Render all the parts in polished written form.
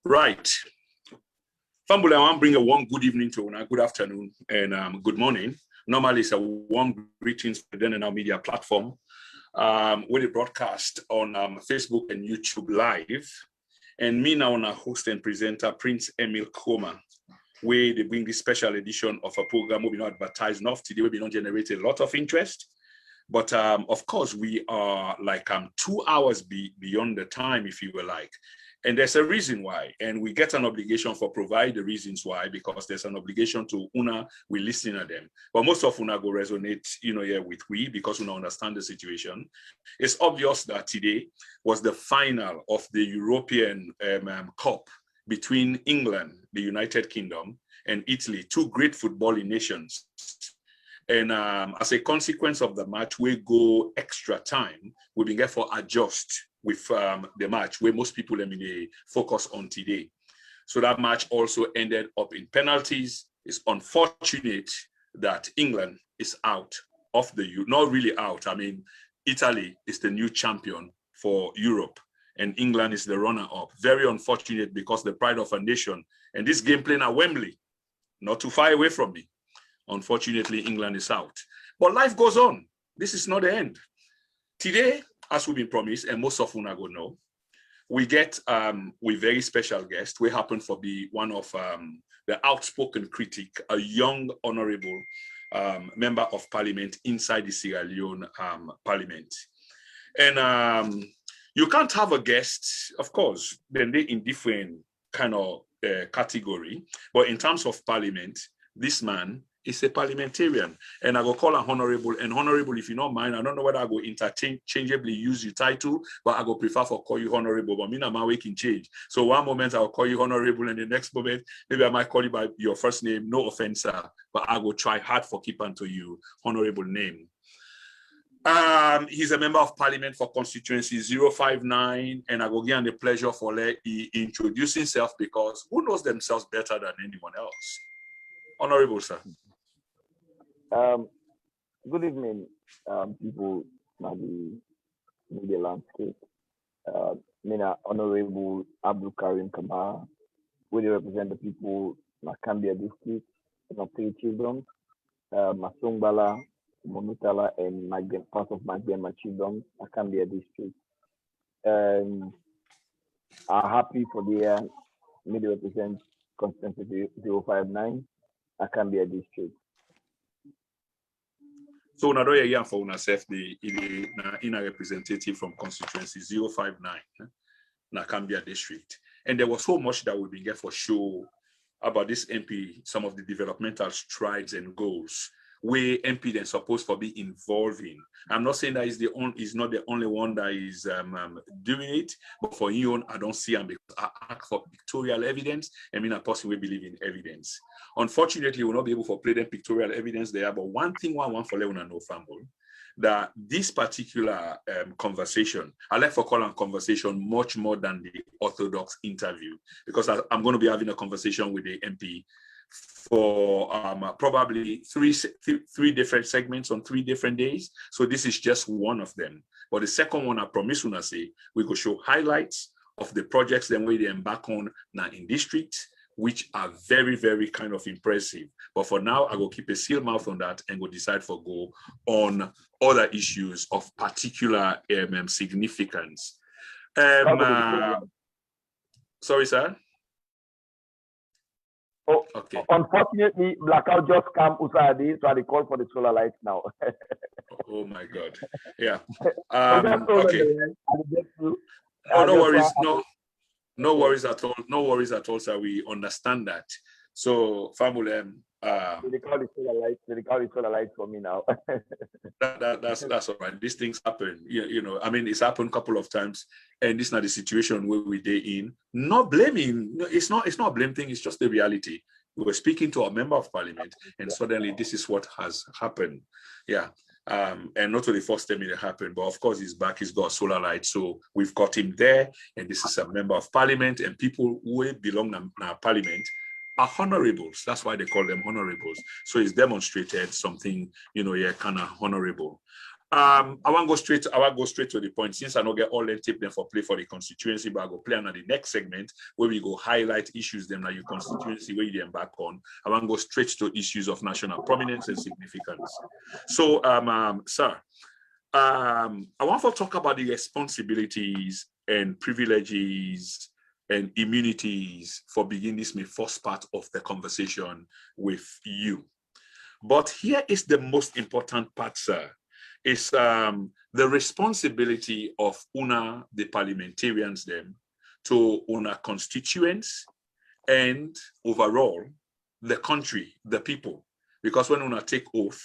Right. Fambula, I want to bring a warm good evening to una, good afternoon, and good morning. Normally, it's a warm greetings to the our media platform with a broadcast on Facebook and YouTube Live. And me now, a host and presenter, Prince Emil Koroma, where they bring this special edition of a program we'll be not advertised enough today, we'll be not generate a lot of interest. But of course, we are like 2 hours beyond the time, if you were like. And there's a reason why, and we get an obligation for provide the reasons why, because there's an obligation to una, we listen to them. But most of una go resonate, here with we, because we understand the situation. It's obvious that today was the final of the European Cup between England, the United Kingdom, and Italy, two great footballing nations. And as a consequence of the match, we go extra time. We've been get for adjust with the match where most people they focus on today. So that match also ended up in penalties. It's unfortunate that England is out of the, not really out. I mean, Italy is the new champion for Europe and England is the runner-up. Very unfortunate because the pride of a nation. And this game playing at Wembley, not too far away from me. Unfortunately, England is out. But life goes on. This is not the end. Today, as we've been promised, and most of una go know, we get with very special guest. We happen to be one of the outspoken critic, a young honorable member of parliament inside the Sierra Leone parliament. And you can't have a guest, of course, then they in different kind of category. But in terms of parliament, this man is a parliamentarian, and I go call him honorable. And honorable, if you don't mind, I don't know whether I go interchangeably use your title, but I go prefer for call you honorable. But me and my way can change. So one moment I'll call you honorable, and the next moment maybe I might call you by your first name. No offense, sir, but I will try hard for keeping to you honorable name. He's a member of parliament for constituency 059, and I will give him the pleasure for he introduce himself, because who knows themselves better than anyone else? Honorable, sir. Good evening, people in the media landscape. Mina Honorable Abdul Karim, we represent the people in Cambia district, in three chiefdoms, Masongbala, Monutala, and part of Magdema chiefdom, Cambia district. I'm happy for the media represent constituency 059, Cambia district. So now do you for yourself the inner representative from constituency 059, Nakambia district. And there was so much that we've been get for show about this MP, some of the developmental strides and goals where MP then supposed to be involving. I'm not saying that is not the only one that is doing it, but for you, I don't see him because I ask for pictorial evidence. I mean, a person will believe in evidence. Unfortunately, we'll not be able to play them pictorial evidence there. But one thing I want for Leone and no family, that this particular conversation, I like for calling conversation much more than the orthodox interview, because I'm going to be having a conversation with the MP for probably three different segments on 3 different days. So this is just one of them. But the second one, I promise you, say we could show highlights of the projects then we embark on now in district, which are very, very kind of impressive. But for now, I will keep a seal mouth on that and will decide for go on other issues of particular significance. Sorry, sir. Oh, okay. Unfortunately, blackout just came Usadi, so I call for the solar lights now. Oh my God! Yeah. Okay. Oh, no worries. No worries at all. No worries at all, sir. We understand that. So, family. They call the solar lights. They call the solar lights for me now. that's all right. These things happen. I mean, it's happened a couple of times, and this is not the situation where we're in. Not blaming. It's not a blame thing. It's just the reality. We were speaking to a member of parliament, and suddenly this is what has happened. Yeah. And not only the first time it happened, but of course he's back, he's got solar light. So we've got him there, and this is a member of parliament, and people who belong to our parliament are honorables. That's why they call them honorables. So it's demonstrated something, kind of honorable. I want to go straight to the point. Since I don't get all the tip them for play for the constituency, but I go play on the next segment where we go highlight issues them like your constituency where you embark on. I want to go straight to issues of national prominence and significance. So, sir, I want to talk about the responsibilities and privileges and immunities for beginning this my first part of the conversation with you. But here is the most important part, sir. Is the responsibility of una, the parliamentarians, them, to una constituents and overall the country, the people. Because when una take oath,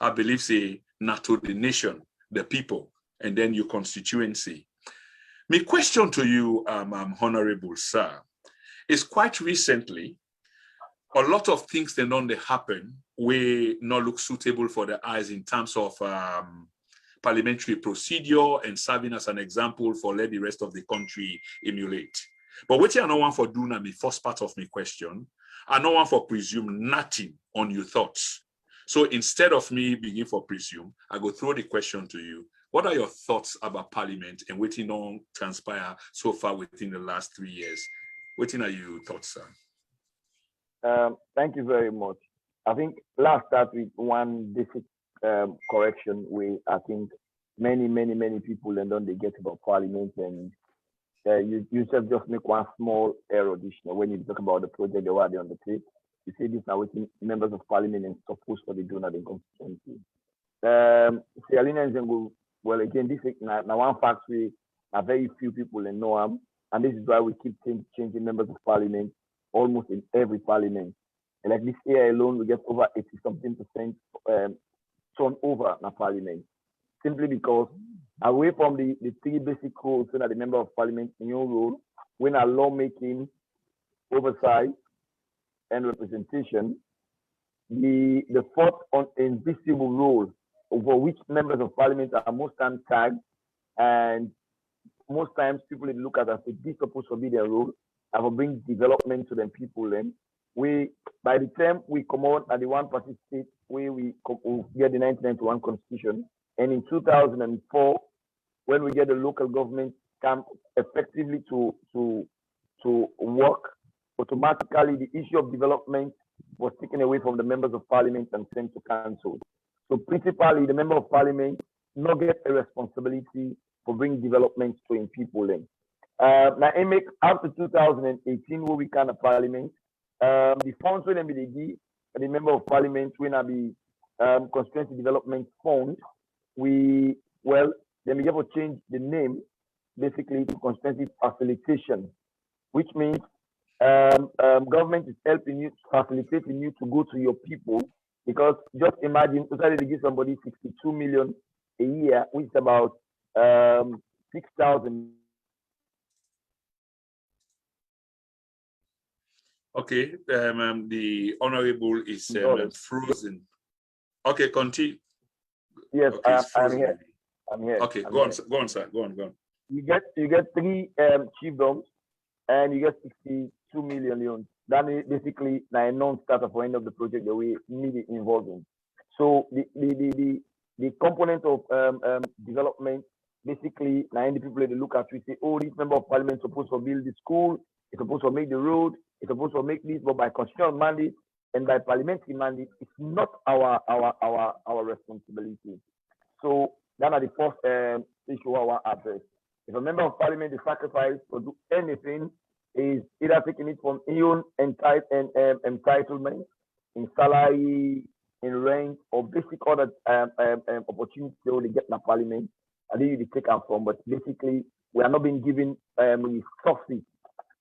I believe say not to the nation, the people, and then your constituency. My question to you, Honorable Sir, is quite recently, a lot of things that don't happen will not look suitable for the eyes in terms of parliamentary procedure and serving as an example for let the rest of the country emulate. But what I don't want for doing the first part of my question, I don't want for presume nothing on your thoughts. So instead of me begin for presume, I go throw the question to you. What are your thoughts about Parliament and what on transpire so far within the last 3 years? What are your thoughts, sir? Thank you very much. I think let's start with one basic correction where I think many people and don't they get about Parliament, and you just make one small error when you talk about the project they were on the plate. You say this now with members of Parliament and supposed to be doing that in constituency. Well, again, this is now one fact we are very few people in know them, and this is why we keep changing members of Parliament almost in every parliament. And like this year alone, we get over 80-something% turnover in parliament. Simply because away from the three basic roles so that the member of parliament in your role, when a lawmaking, oversight, and representation, the fourth invisible role over which members of parliament are most times tagged, and most times people look at as if this is supposed to be their role, and will bring development to them people. Then we, by the time we come out at the one party state where we get the 1991 constitution, and in 2004, when we get the local government come effectively to work, automatically the issue of development was taken away from the members of parliament and sent to council. So principally, the member of parliament not get a responsibility for bringing development to in people. Then. Now, after 2018, where we can parliament, the funds will be the member of parliament will be constituency development fund. Then we have to change the name basically to constituency facilitation, which means government is helping you, facilitating you to go to your people, because just imagine decided to give somebody 62 million a year, which is about 6,000. Okay, the honorable is frozen. Okay, continue. Yes, okay, I'm here. I'm here. Okay, I'm go on, here. go on, sir. Go on. You get 3 chiefdoms, and you get 62 million loans. That is basically a non-starter for end of the project that we need it involved in. So the component of development, basically, now the people that look at we say, oh, this member of parliament is supposed to build the school, it's supposed to make the road, it's supposed to make this, but by constitutional mandate and by parliamentary mandate, it's not our responsibility. So that are the first issue I want to address. If a member of parliament is sacrificed to do anything, is either taking it from his own entitlement in salary, in rent, or basic other opportunities they get in the parliament. I think you take them from, but basically we are not being given resources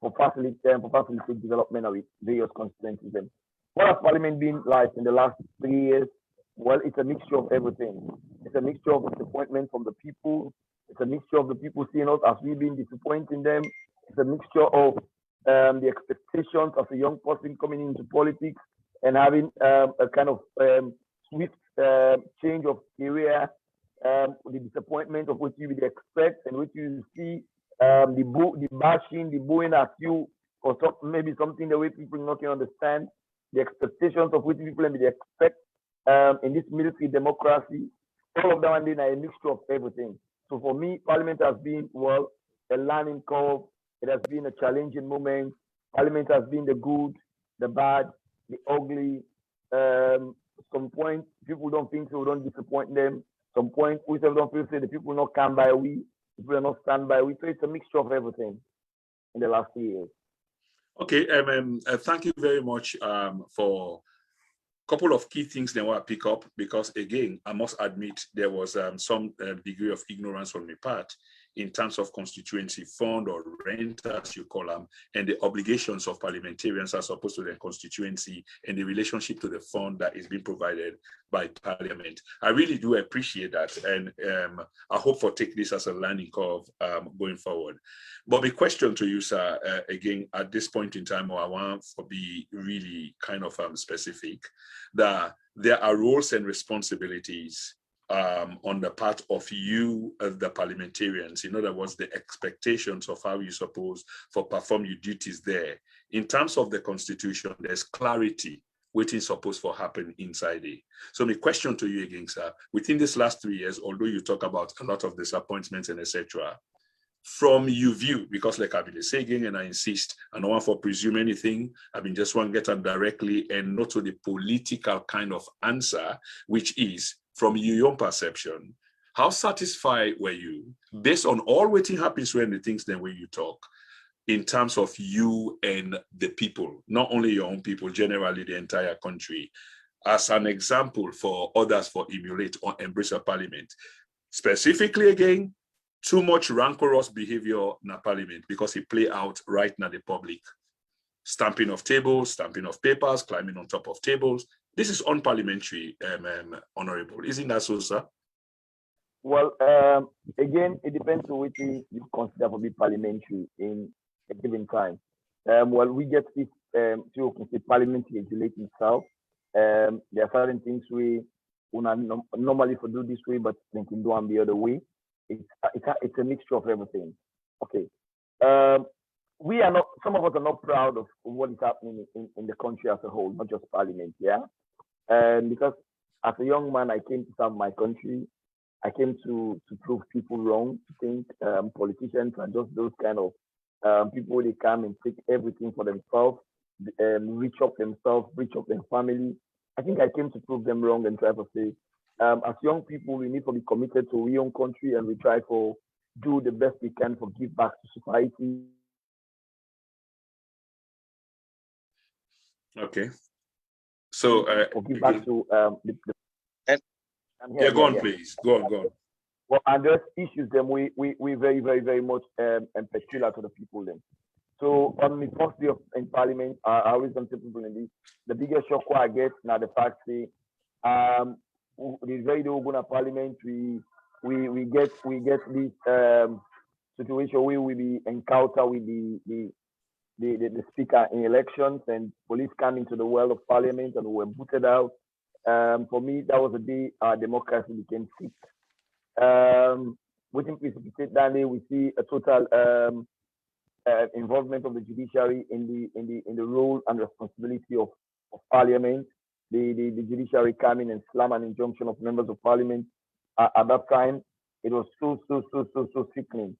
for facilitate development of various constituencies. And what has parliament been like in the last 3 years? Well, it's a mixture of everything. It's a mixture of disappointment from the people. It's a mixture of the people seeing us as we've been disappointing them. It's a mixture of the expectations of a young person coming into politics and having a kind of swift change of career, the disappointment of what you would expect and what you see, the bashing, the booing at you for maybe something the way people not can understand, the expectations of what people maybe they expect in this military democracy, all of them and then a mixture of everything. So for me, Parliament has been, well, a learning curve. It has been a challenging moment. Parliament has been the good, the bad, the ugly. Some point people don't think so, we don't disappoint them. Some point we don't feel say the people not come by we, people are not stand by we. So it's a mixture of everything in the last 2 years. Okay, thank you very much for a couple of key things they want to pick up, because again, I must admit there was some degree of ignorance on my part in terms of constituency fund or rent, as you call them, and the obligations of parliamentarians as opposed to their constituency and the relationship to the fund that is being provided by Parliament. I really do appreciate that, and I hope for take this as a learning curve going forward. But the question to you, sir, again, at this point in time, I want to be really kind of specific, that there are roles and responsibilities on the part of you as the parliamentarians. In other words, the expectations of how you suppose to perform your duties there. In terms of the constitution, there's clarity waiting supposed to happen inside it. So my question to you again, sir, within this last 3 years, although you talk about a lot of disappointments and etc., from your view, because like I've been saying, and I insist, I don't want to presume anything, I mean, just want to get on directly and not to the political kind of answer, which is, from your own perception, how satisfied were you, based on all waiting happens when the things then when you talk, in terms of you and the people, not only your own people, generally the entire country, as an example for others for emulate or embrace a parliament? Specifically, again, too much rancorous behavior in a parliament because it play out right now the public. Stamping of tables, stamping of papers, climbing on top of tables. This is unparliamentary, honorable. Isn't that so, sir? Well, again, it depends on which you consider to be parliamentary in a given time. Well, we get this to parliament regulate itself. There are certain things we normally for do this way, but they can do them the other way. It's a mixture of everything. Okay. We are not, some of us are not proud of what is happening in the country as a whole, not just parliament, yeah? Because as a young man, I came to serve my country. I came to prove people wrong, to think politicians are just those kind of people, they come and take everything for themselves, reach up themselves, reach up their family. I think I came to prove them wrong and try to say, as young people, we need to be committed to our own country, and we try to do the best we can for give back to society. Okay. So give back to yeah, go on, please. Go on. Well, address issues them we very, very, very much peculiar to the people then. So on the first day in Parliament, I always tell people in this, the biggest shock I get now the fact say the very day we go to Parliament, we get this situation where we be encounter with the speaker in elections, and police come into the world of Parliament and we were booted out. For me, that was the day our democracy became sick. We think that day we see a total involvement of the judiciary in the role and responsibility of Parliament. The judiciary coming and slam an injunction of members of Parliament. At that time, it was so sickening.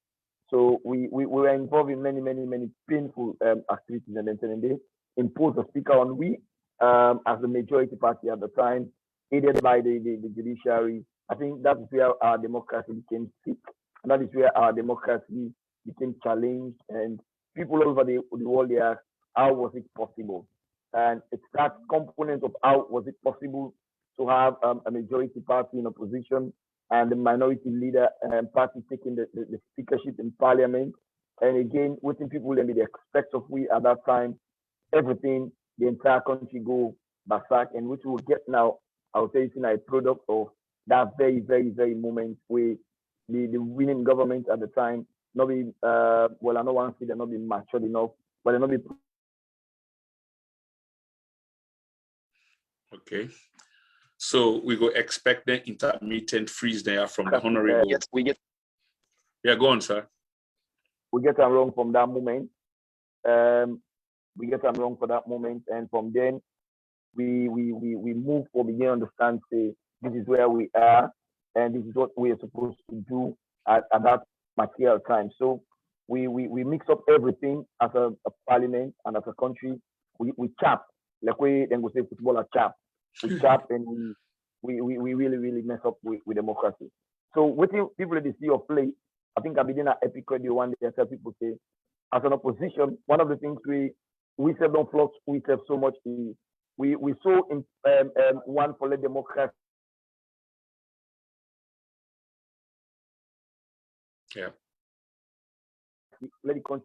So we were involved in many painful activities, and then they imposed a speaker on we as the majority party at the time, aided by the judiciary. I think that is where our democracy became sick, and that is where our democracy became challenged, and people all over the world they ask, how was it possible? And it's that component of how was it possible to have a majority party in opposition and the minority leader party taking the speakership in Parliament. And again, what people they expect of we at that time, everything, the entire country go back, and which we'll get now, I would say it's a product of that very, very, very moment where the winning government at the time, not be, well, I don't want to say they're not being matured enough, but they're not be. Okay. So we go expect the intermittent freeze there from the honorable. Yeah, go on, sir. We get them wrong from that moment. We get them wrong for that moment, and from then we move or begin to understand. Say this is where we are. and this is what we are supposed to do at that material time. So we mix up everything as a parliament and as a country. We chap, like we then we say football a chap. We chap and we really mess up with democracy. So what people they see of play, I think I've been in an epic radio one day. I tell people say, as an opposition, one of the things we say don't flux we say so much is we saw in one for the democracy. Yeah.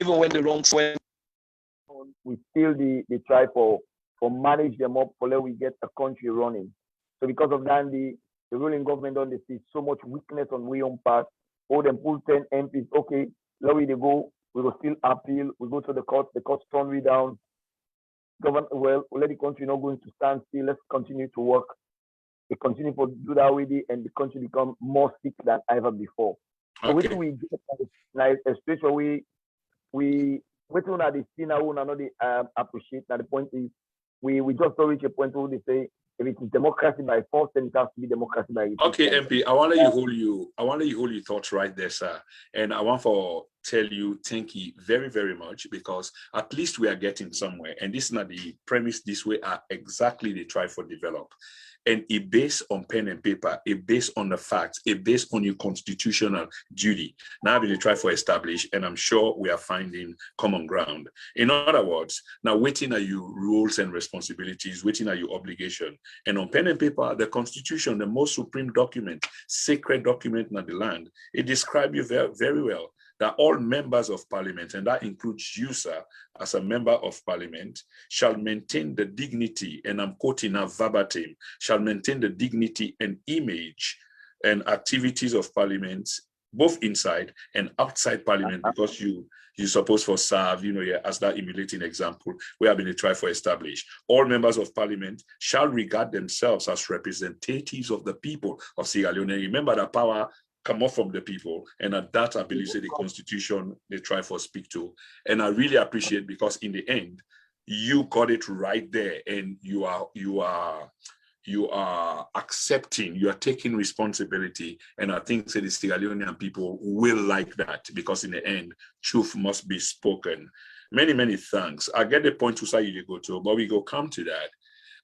Even when the wrongs went, we still they try for manage them up for let we get a country running. So because of that, the ruling government don't see so much weakness on we own part. Oh, them pull 10 MPs. Okay, let we they go. We will still appeal. We go to the court. The court turn we down. Government, well, let the country not going to stand still. Let's continue to work. We continue to do that with it, and the country become more sick than ever before. So Okay. we get like especially we waiting on the see now and not appreciate. Now the point is we just don't reach a point where they say if it is democracy by force, then it has to be democracy by Okay, MP, I want to let you hold your thoughts right there, sir. And I want to tell you thank you very, very much, because at least we are getting somewhere. And this is not the premise this way are exactly they try for develop. And it based on pen and paper, it based on the facts, it based on your constitutional duty. Now we try for establish, and I'm sure we are finding common ground. In other words, now waiting are your rules and responsibilities, waiting are your obligation. And on pen and paper, the Constitution, the most supreme document, sacred document in the land, it describes you very, very well that all members of parliament, and that includes you, sir, as a member of parliament, shall maintain the dignity, and I'm quoting now verbatim, shall maintain the dignity and image and activities of parliament, both inside and outside parliament, because you're supposed to serve, as that emulating example, we have been trying to establish. All members of parliament shall regard themselves as representatives of the people of Sierra Leone. Remember that power come off from the people, and at that I believe the Constitution they try for speak to. And I really appreciate, because in the end you got it right there, and you are accepting, you are taking responsibility, and I think the Sierra Leonean people will like that, because in the end truth must be spoken. Many thanks. I get the point to say you go to, but we go come to that.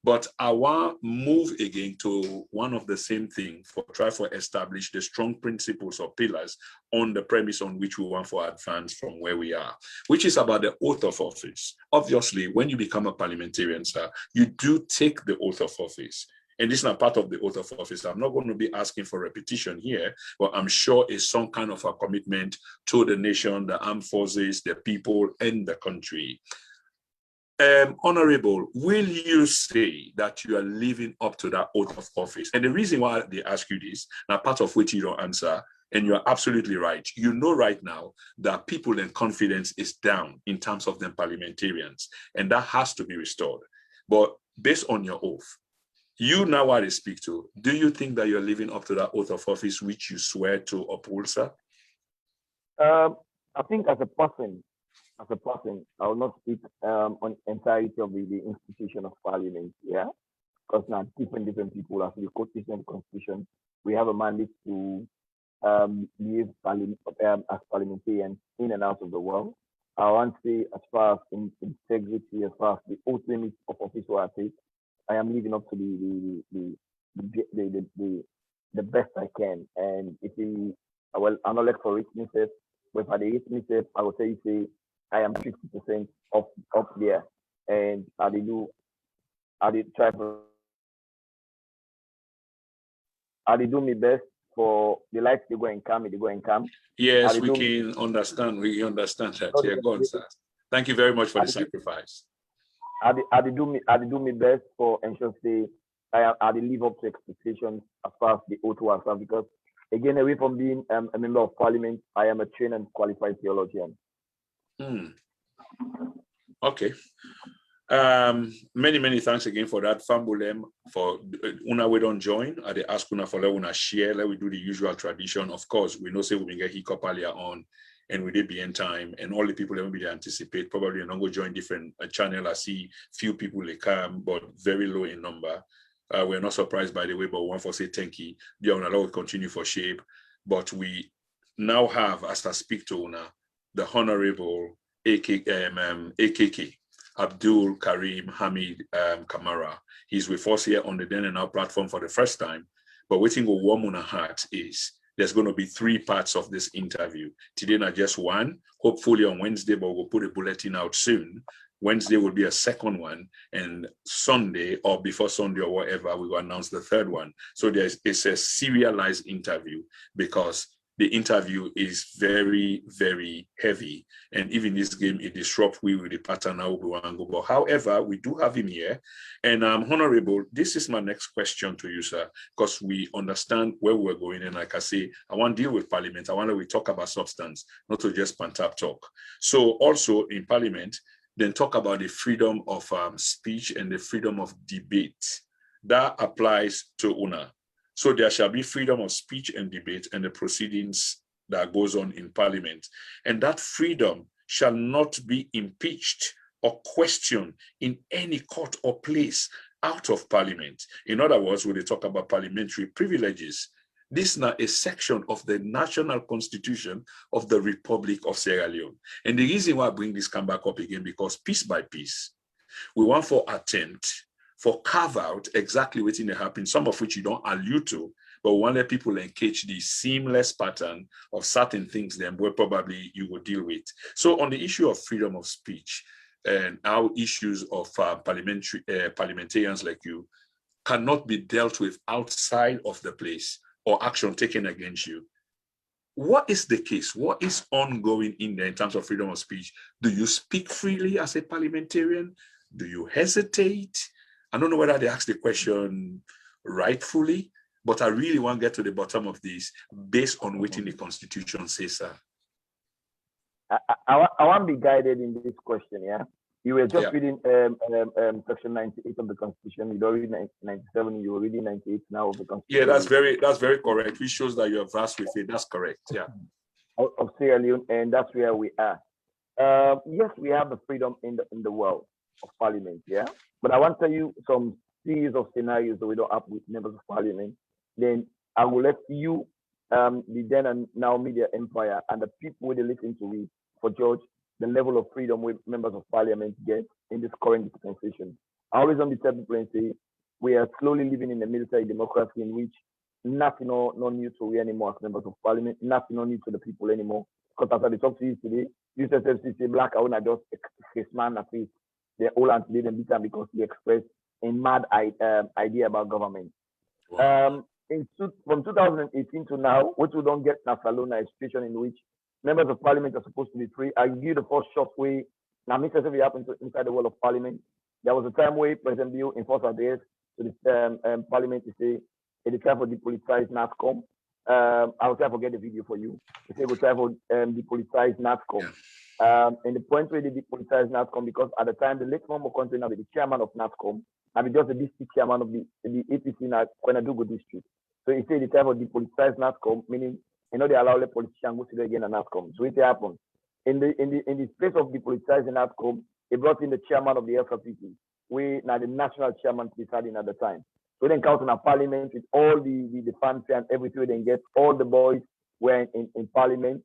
But I want to move again to one of the same thing for try to establish the strong principles or pillars on the premise on which we want to advance from where we are, which is about the oath of office. Obviously, when you become a parliamentarian, sir, you do take the oath of office. And this is not part of the oath of office. I'm not going to be asking for repetition here, but I'm sure it's some kind of a commitment to the nation, the armed forces, the people, and the country. Honorable, will you say that you are living up to that oath of office? And the reason why they ask you this, now part of which you don't answer, and you're absolutely right. You know right now that people and confidence is down in terms of them parliamentarians, and that has to be restored. But based on your oath, you now what I speak to, do you think that you're living up to that oath of office which you swear to uphold, sir? I think as a person, I will not speak on entirety of the institution of parliament, yeah, because now different people, as the different constitution, we have a mandate to live as parliamentarians in and out of the world. I want to say, as far as integrity, as far as the oath limits of office where I take, I am living up to the best I can. And if I'm not like for it myself, but if I hate myself, I will say I am 50% up there, and I did do my best for the lights they go and come. Yes, we can understand. We understand that. Yeah, go on, sir. Thank you very much for the sacrifice. I did do my best for ensure say I did live up to expectations as far as the oath was, because again, away from being a member of parliament, I am a trained and qualified theologian. Okay. Many thanks again for that. Fambulem for una we don't join. I they ask una for let una share. Let we do the usual tradition. Of course, we know say we get hiccup earlier on, and we did be in time, and all the people that we anticipate probably not go join different channel. I see few people they come, but very low in number. We're not surprised, by the way, but we want to say thank you. The Honor will continue for shape. But we now have, as I speak to Una, the Honorable AKK, Abdul Karim Hamid Kamara. He's with us here on the Then and Now platform for the first time. But waiting for warm on our heart is there's going to be 3 parts of this interview. Today, not just one, hopefully on Wednesday, but we'll put a bulletin out soon. Wednesday will be a second one, and Sunday or before Sunday or whatever, we will announce the third one. So it's a serialized interview because the interview is very, very heavy. And even this game, it disrupts with the pattern now. But however, we do have him here. And Honorable, this is my next question to you, sir, because we understand where we're going. And like I say, I want to deal with Parliament. I want to talk about substance, not to just pantap talk. So also in Parliament, then talk about the freedom of speech and the freedom of debate. That applies to Una. So there shall be freedom of speech and debate and the proceedings that goes on in Parliament. And that freedom shall not be impeached or questioned in any court or place out of Parliament. In other words, when they talk about parliamentary privileges, this is now a section of the National Constitution of the Republic of Sierra Leone. And the reason why I bring this come back up again, because piece by piece, we want for attempt for carve out exactly what's in the happen, some of which you don't allude to, but we want to let people engage the seamless pattern of certain things then where probably you will deal with. So on the issue of freedom of speech and our issues of parliamentarians like you cannot be dealt with outside of the place or action taken against you. What is the case? What is ongoing in there in terms of freedom of speech? Do you speak freely as a parliamentarian? Do you hesitate? I don't know whether they asked the question rightfully, but I really want to get to the bottom of this based on what the Constitution says, sir. I want to be guided in this question, yeah? You were just reading section 98 of the Constitution. You don't read 97, you were reading 98 now of the Constitution. Yeah, that's very correct. Which shows that you are versed with it. That's correct, yeah. Of Sierra Leone, and that's where we are. Yes, we have the freedom in the world of Parliament, yeah? But I want to tell you some series of scenarios that we don't have with members of Parliament. Then I will let you, the then and now media empire, and the people who listen to it for judge the level of freedom we members of Parliament get in this current dispensation. I always on the tell people and say we are slowly living in a military democracy in which nothing no new to we anymore as members of Parliament, nothing no new to the people anymore. Because as I talk to you today, you said black I wanna just face man face. They're all anti them beat them because they express a mad idea about government. Wow. From 2018 to now, what we don't get in Salona is a situation in which members of Parliament are supposed to be free. I give you the first short way. Now, Mr. Sevi happened inside the world of Parliament. There was a time where President Bill enforced address to the Parliament to say it is time for depoliticize NATCOM. I will try to forget the video for you. They say it's time for depoliticize NATCOM. And the point where they depoliticize NATCOM because at the time the late former country now be the chairman of NATCOM and be just the district chairman of the APC now Kwenadugo district. So he said the time for depoliticize NATCOM, meaning they allow the politician go to the again and NATCOM. So it happened. In the space of depoliticizing NATCOM, they brought in the chairman of the FRPP, we now the national chairman deciding at the time. So then count on a Parliament with all the fancy and everything they get, all the boys were in Parliament.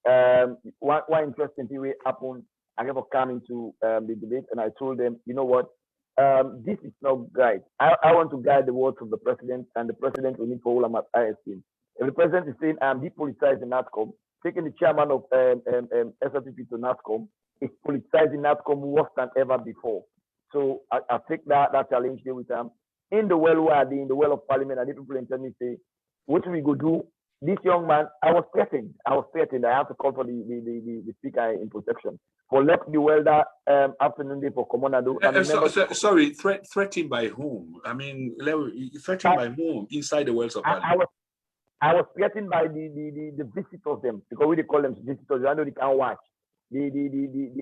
One interesting thing happened. I never come into the debate and I told them, you know what, this is not guide. I want to guide the words of the president, and the president will need for all of my ISP. If the president is saying I'm depoliticizing NATCOM, taking the chairman of SRPP to NATCOM, is politicizing NATCOM worse than ever before. So I take that challenge there with them. In the world where in the world of Parliament, and the people in me say, what we go do? This young man, I was threatened. I have to call for the speaker in protection. For left the welder afternoon day for Comonado. Sorry, threatened by whom? I mean, threatened by whom inside the worlds of Parliament? I was threatened by the visitors them, because we call them visitors. I know they can't watch. The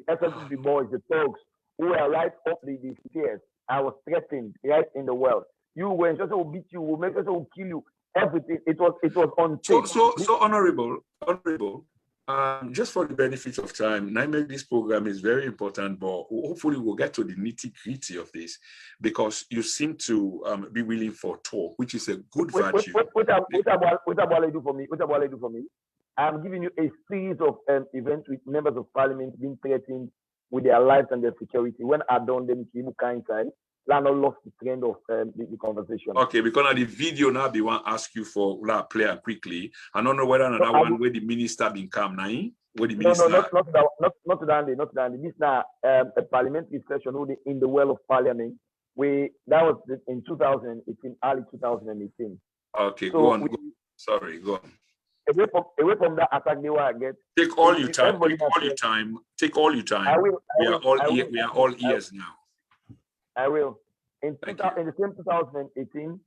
SLP boys, the thugs, who were right up the stairs. I was threatened right in the world. You were just will beat you, will make us will kill you. Everything. It was on tape. So honorable. Just for the benefit of time, I make this program is very important, but hopefully we'll get to the nitty-gritty of this because you seem to be willing for talk, which is a good virtue. What about do for me? What about do for me? I'm giving you a series of events with members of parliament being threatened with their lives and their security. When I done them, people can't say, I not lost the trend of the conversation. Okay, because now the video now be one ask you for that player quickly. I don't know whether another one where the minister been come now. Where the minister not that. This now a parliamentary session in the well of parliament. That was in 2018, early 2018. Okay, so go on. Sorry, go on. Away from that attack, they were get. Take all your time. Take all your time. We are all ears now. I will. In the same 2018,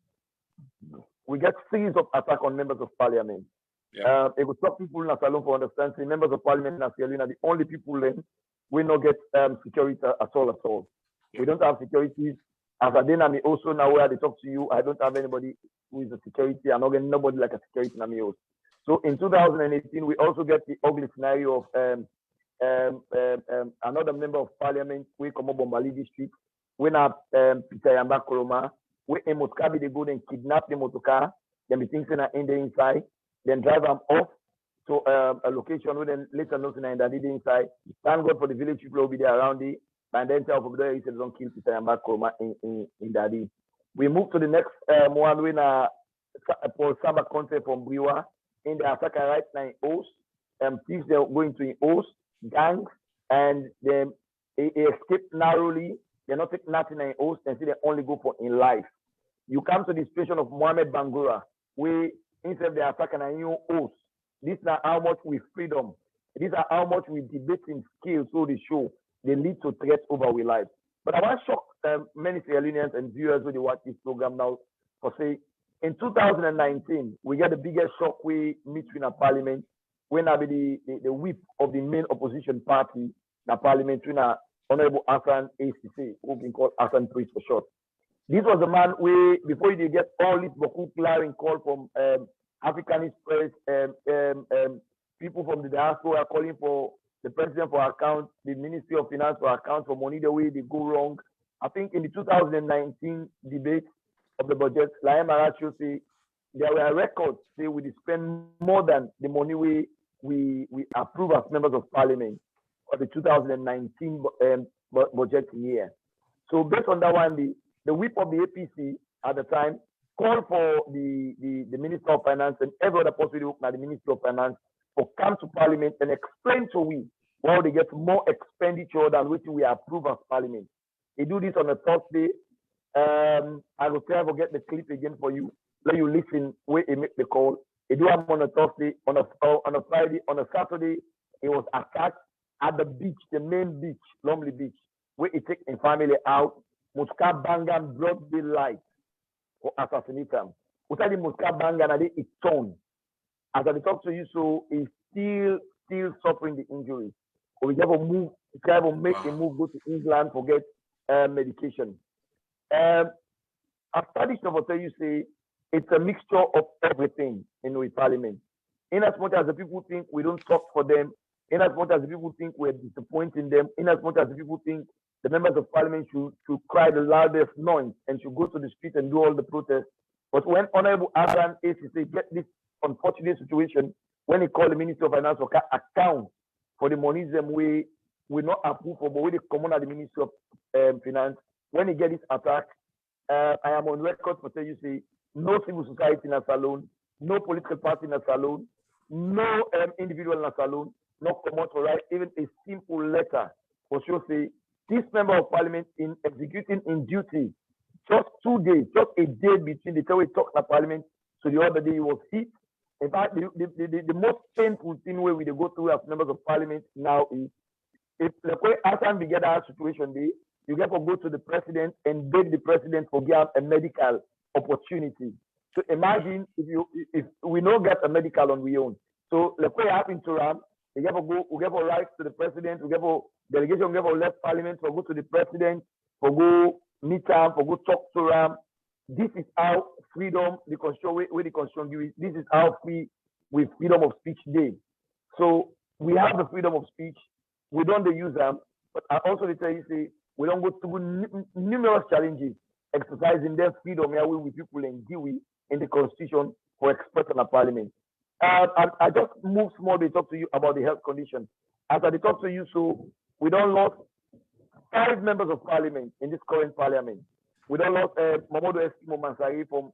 we get series of attacks on members of parliament. Yeah. It will stop people in a salon for understanding. Members of parliament in Sierra Leone are the only people then we not get security at all. Yeah. We don't have security. As I did, also now where they talk to you, I don't have anybody who is a security. I'm not getting nobody like a security in me also. So in 2018, we also get the ugly scenario of another member of parliament, we come up Bombali district. We have Peter Yamba Koroma. We in Moskabi, they go and kidnap the motorcar. Then the things in the inside. Then drive them off to a location where then later nothing in the inside. Thank God for the village people will be there around it. And then tell from there he said don't kill Peter Yamba Koroma in Dadi. We move to the next one when Paul Saba concept from Briwa in the attack right now in O's. Thieves they're going to in O's, gangs, and then they escape narrowly. They're not taking nothing in O's, and see they only go for in life. You come to the situation of Mohammed Bangura, where instead of the attack and a new O's, these are how much we freedom. These are how much we debating skills so they show they lead to threats over our lives. But I want to shock many Sierra Leoneans and viewers when they watch this program now for say in 2019 we get the biggest shock we meet in a parliament when I be the whip of the main opposition party in a parliament in a Honorable Hassan ACC, who can call Hassan Priest for short. This was the man where before you get all this Boku clarion call from Africanist press, people from the diaspora calling for the president for account, the Ministry of Finance for account for money the way they go wrong. I think in the 2019 debate of the budget, Liam Aracho say there were records say we spend more than the money we approve as members of parliament for the 2019 budget year. So based on that one, the whip of the APC at the time called for the Minister of Finance and every other person who at the Ministry of Finance to come to Parliament and explain to we why they get more expenditure than which we approve as Parliament. They do this on a Thursday. I will try to get the clip again for you. Let you listen where they make the call. They do have on a Thursday, on a Friday, on a Saturday. It was attacked at the beach, the main beach, Lumley Beach, where it take a family out. Muska Bangan broad daylight for assassinate them. Utali Muska Bangan and it tone. As I talk to you, so he's still suffering the injury. So we have to move, try to make a move, go to England for get medication. After this, I will tell you, say it's a mixture of everything in the parliament. In as much as the people think we don't talk for them, in as much as the people think we're disappointing them, in as much as the people think the members of parliament should cry the loudest noise and should go to the street and do all the protests. But when Honorable Abraham ACC get this unfortunate situation, when he called the Minister of Finance to account for the monies them we not approve for, but we come on at the Ministry of Finance, when he get this attack, I am on record for tell you say no civil society in a salon, no political party in a salon, no individual in a salon, not come out to write even a simple letter for sure say this member of parliament in executing in duty just 2 days, just a day between the time we talked at parliament so the other day he was hit. In fact, the most painful thing where we go through as members of parliament now is if the way Hassan began that situation day, you get to go to the president and beg the president for give a medical opportunity. So imagine if we don't get a medical on we own. So the way happened to Ram, we get to go, we get to write to the president, we get to delegation, we get to left parliament for go to the president, for go meet him, for go talk to Ram. This is how freedom, the constitution, where the constitution gives. This is how free with freedom of speech day. So we have the freedom of speech. We don't use them, but I also tell you, say, we don't go through numerous challenges exercising their freedom here with people and deal with in the constitution for expressing a parliament. I just move small to talk to you about the health condition. As I talk to you, so we don't lost 5 members of parliament in this current parliament. We don't lost Mamadou Eskimo Mansari from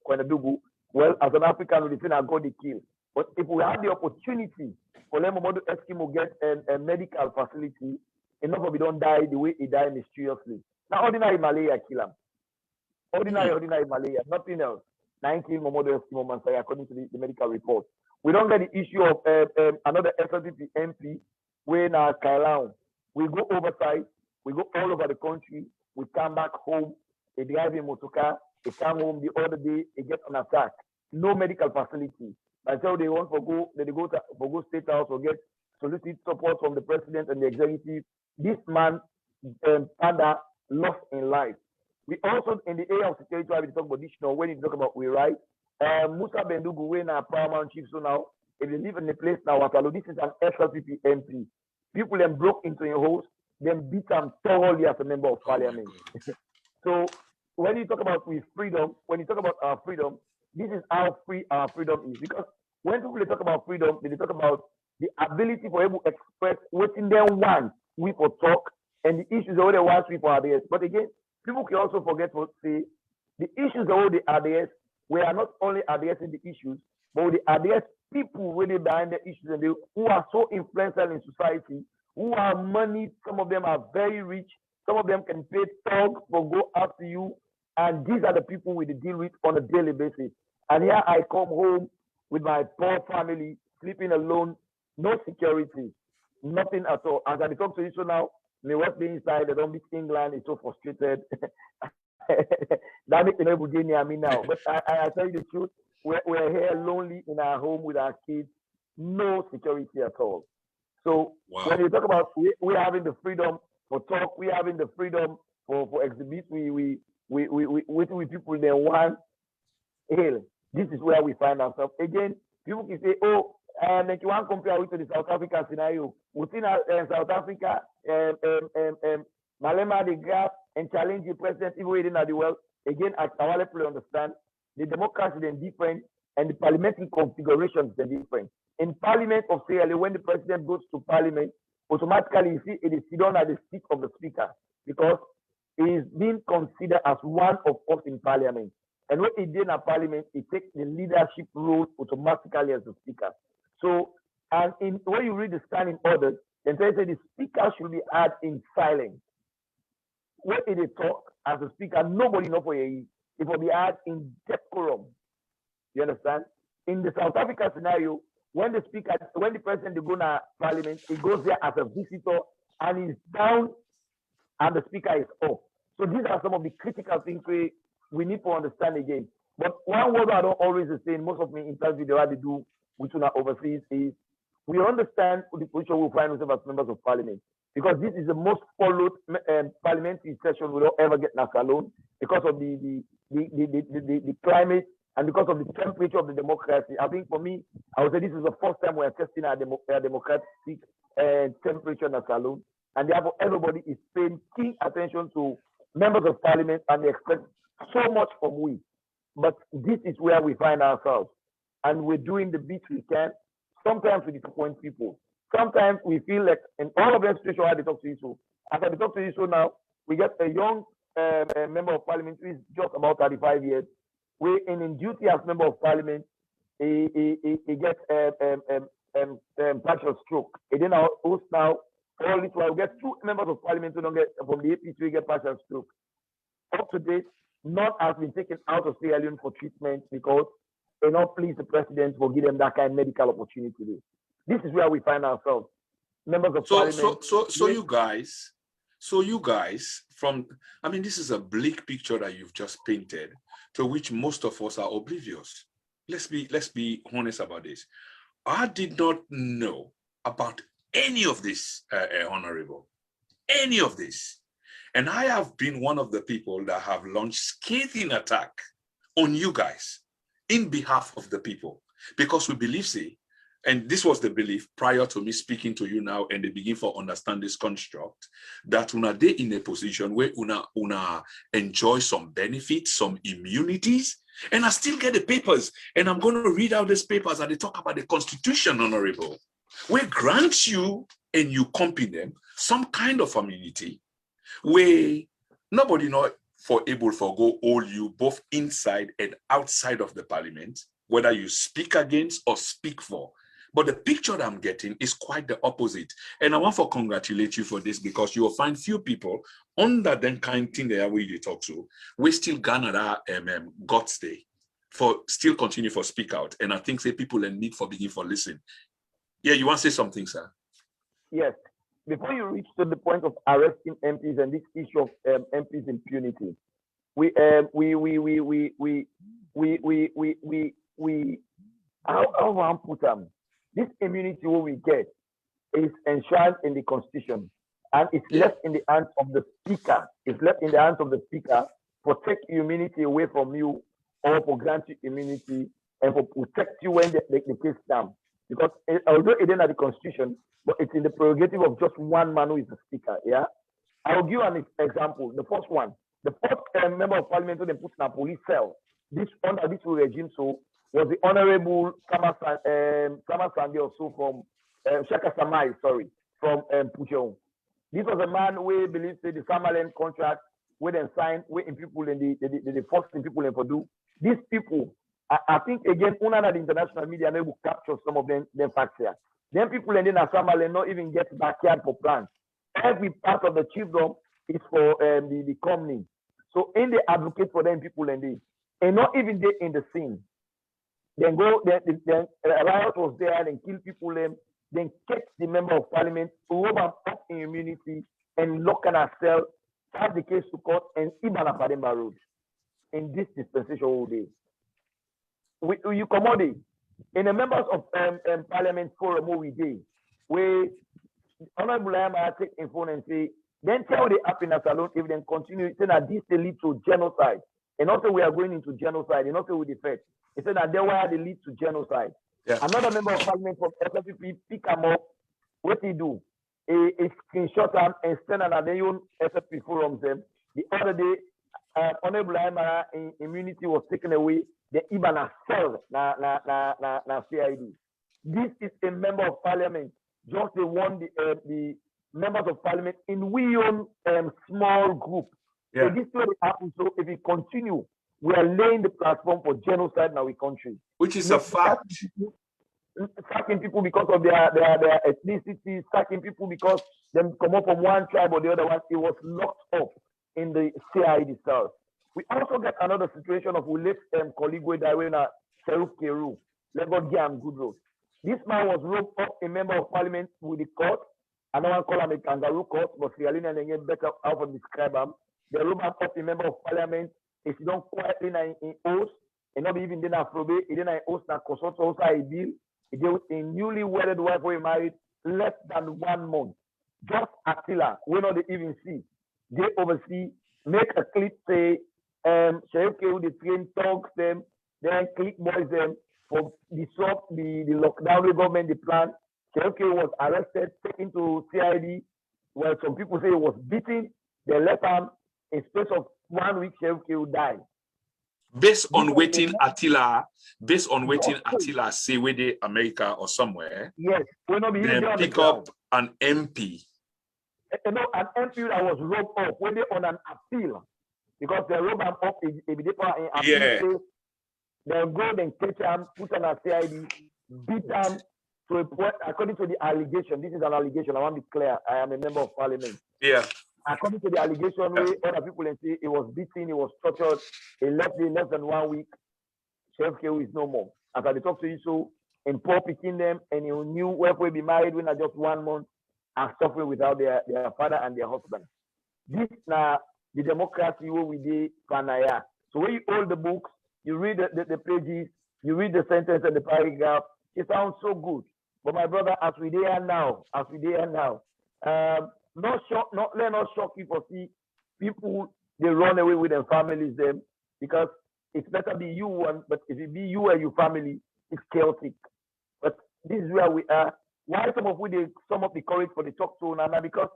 Kwenedugu. Well, as an African, we think I got the kill. But if we had the opportunity for Mamadou Eskimo get a medical facility, enough of it don't die the way he died mysteriously. Now, ordinary malaria kill him. Ordinary malaria, nothing else. 19 Mamadou Eskimo Mansari, according to the medical report. We don't get the issue of another SLPP MP, when Kailan. We go oversight, we go all over the country, we come back home, they drive in motorcar, they come home the other day, they get an attack. No medical facility. That's how they want to go, they go to go State House or get solicit support from the president and the executive. This man, Panda, lost in life. We also, in the area of security, we talk about this now, when you talk about we right, Musa Bendugu, when our paramount chief, so now, if you live in a place now, Watalo, this is an SLPP MP. People then broke into your house, then beat them thoroughly as a member of parliament. So when you talk about freedom, when you talk about our freedom, this is how free our freedom is. Because when people talk about freedom, they talk about the ability for people to express what in their want, we for talk, and the issues are the ones we for RDS. But again, people can also forget to say the issues are all the RDS. We are not only addressing the issues, but the RDS people really behind the issues and who are so influential in society, who have money. Some of them are very rich. Some of them can pay thugs for go after you. And these are the people we deal with on a daily basis. And here I come home with my poor family, sleeping alone, no security, nothing at all. As I talk to you so now, me work inside, they don't beat England, it's so frustrated. That makes me able to near me now. But I tell you the truth, we're here lonely in our home with our kids, no security at all. So when you talk about we're having the freedom for talk, we're having the freedom for exhibit, we with people they want. Hell, this is where we find ourselves. Again, people can say, oh, and you want to compare it to the South African scenario. Within South Africa, Malema the graph and challenge the president even within the world. Again, I want to understand the democracy is different and the parliamentary configurations are different. In Parliament of Sierra Leone, when the president goes to Parliament, automatically you see it is sit down at the seat of the speaker because he is being considered as one of us in Parliament. And when he did in Parliament, he takes the leadership role automatically as the speaker. So, and when you read the standing orders, then they say the speaker should be heard in silence. When they talk as a speaker, nobody knows where he is. It will be heard in decorum. You understand? In the South Africa scenario, when the president they go to Parliament, he goes there as a visitor and he's down and the speaker is up. So these are some of the critical things we need to understand again. But one word I don't always say in most of my interviews that I do with overseas is we understand the position we find ourselves as members of parliament because this is the most followed parliamentary session we don't ever get in alone because of the climate and because of the temperature of the democracy. I think for me, I would say this is the first time we're testing our democratic temperature in alone, and therefore everybody is paying keen attention to members of parliament and they expect so much from we. But this is where we find ourselves. And we're doing the best we can. Sometimes we disappoint people. Sometimes we feel like in all of them situations where they talk to you so. As I talk to you so now, we get a young member of parliament who is just about 35 years. We in duty as member of parliament, he gets partial stroke. He then host now all this while we get 2 members of parliament who don't get from the APC we get partial stroke. Up to date, none has been taken out of Sierra Leone for treatment because they not please the president for give them that kind of medical opportunity. This is where we find ourselves. Members of parliament. So you guys from, I mean, this is a bleak picture that you've just painted, to which most of us are oblivious. Let's be honest about this. I did not know about any of this, Honorable, any of this. And I have been one of the people that have launched scathing attack on you guys in behalf of the people, because we believe, say, and this was the belief prior to me speaking to you now, and they begin for understand this construct, that una they in a position where una enjoy some benefits, some immunities, and I still get the papers, and I'm going to read out these papers, and they talk about the Constitution, Honorable, where grants you and you copy them some kind of immunity, where nobody not for able for go all you both inside and outside of the parliament, whether you speak against or speak for. But the picture that I'm getting is quite the opposite. And I want to congratulate you for this, because you will find few people under that kind of thing there where you talk to, we still garner that God's day for still continue for speak out. And I think say people in need for begin for listen. Yeah, you want to say something, sir? Yes. Before you reach to the point of arresting MPs and this issue of MPs impunity, how I put them, this immunity what we get is enshrined in the Constitution, and it's left in the hands of the Speaker. It's left in the hands of the Speaker for take immunity away from you, or for grant you immunity, and for protect you when the case comes. Because although it isn't at the Constitution, but it's in the prerogative of just one man who is the Speaker. Yeah, I'll give you an example. The first one, the first member of Parliament who they put in a police cell, this under this regime, so was the Honorable Sandi or so from Shaka Samai, sorry, from Puchon. This was a man who believes the Samaland contract, where they signed, where in people in the forced people in Purdue. These people, I think again, una the international media they will capture some of them facts here. Then people in the Samaland not even get backyard for plants. Every part of the chiefdom is for the company. So in they advocate for them people and they, and not even they in the scene. Then go, then riot was there, then kill people, then catch the member of parliament, rob them up in immunity, and lock in a cell, have the case to court, and Ibana Pademba Road. In this dispensation all day. You commodity in the members of parliament forum where we did, where Honorable Lama take in phone and say, then tell the happiness alone if they continue saying that this will lead to genocide. And also we are going into genocide, and also with effect. He said that they were the lead to genocide. Yeah. Another member of parliament from SFP pick him up. What he do? He screenshot him and send an their own SFP forums them. The other day, Honorable Aymara immunity was taken away. The Ibana cell na CID. This is a member of parliament. Just they won the members of parliament in we own small group. Yeah. So this is what happens. So if we continue, we are laying the platform for genocide in our country. Which is a fact. Sacking people because of their ethnicity, sacking people because they come up from one tribe or the other one. It was locked up in the CID itself. We also get another situation of we left colleague with Dawena Seruf Keru, Lagos Gam Good Road. This man was roped up a member of parliament with the court. I don't want to call him a kangaroo court, but Sierra Leone and get better how to describe him. They rope him up a member of parliament. If you don't quietly in host, and not even then Afrobe, it then host na consult also a deal. It was a newly wedded wife who married less than 1 month. Just Attila, we not even see. They oversee, make a clip say, Sheriff Keru, the train talks them, then click boys them for disrupt the lockdown the government, the plan. Sheriff Keru was arrested, taken to CID, where some people say he was beaten. They left him in space of 1 week. Sheriff Keru died. Based on waiting Attila say where they America or somewhere. Yes, we're not then pick up an MP. An MP that was roped up when they on an appeal because they rope him up in appeal. Yeah. They go then catch him, put on a CID, beat him to a point according to the allegation. This is an allegation. I want to be clear. I am a member of parliament. Yeah. According to the allegation, where other people say it was beaten, it was tortured, it left in less than 1 week. Sheriff Keru is no more. As I talk to you, so in poor picking them, and you knew where we be married when just 1 month are suffering without their father and their husband. This now the democracy where we did Panaya. So when you hold the books, you read the pages, you read the sentence and the paragraph, it sounds so good. But my brother, as we there now, let not shock you for see people they run away with their families them because it's better be you one, but if it be you and your family, it's chaotic. But this is where we are. Why some of the courage for the talk to now? Because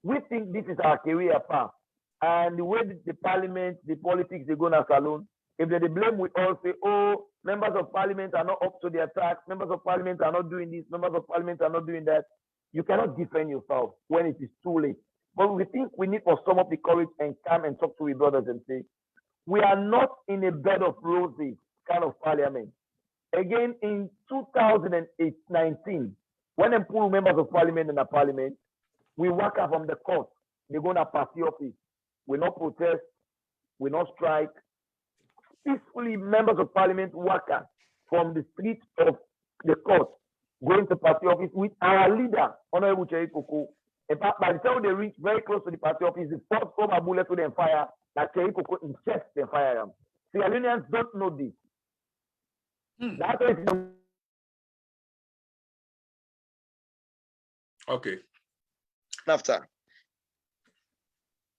we think this is our career path. And the way the parliament, the politics, they go in a salon, if they blame, we all say, oh, members of parliament are not up to their task, members of parliament are not doing this, members of parliament are not doing that. You cannot defend yourself when it is too late. But we think we need for some of the courage and come and talk to our brothers and say, we are not in a bed of roses kind of parliament. Again, in 2019, when they pull members of parliament in the parliament, we walk out from the court. They go to party office. We not protest. We not strike. Peacefully, members of parliament walk out from the street of the court, going to party office with our leader, Honorable Cherry Coco. In fact, by the time they reach very close to the party office, the first form a bullet to them fire, like Cherry Coco in chest, they fire them. Sierra Leoneans don't know this. That is okay. After.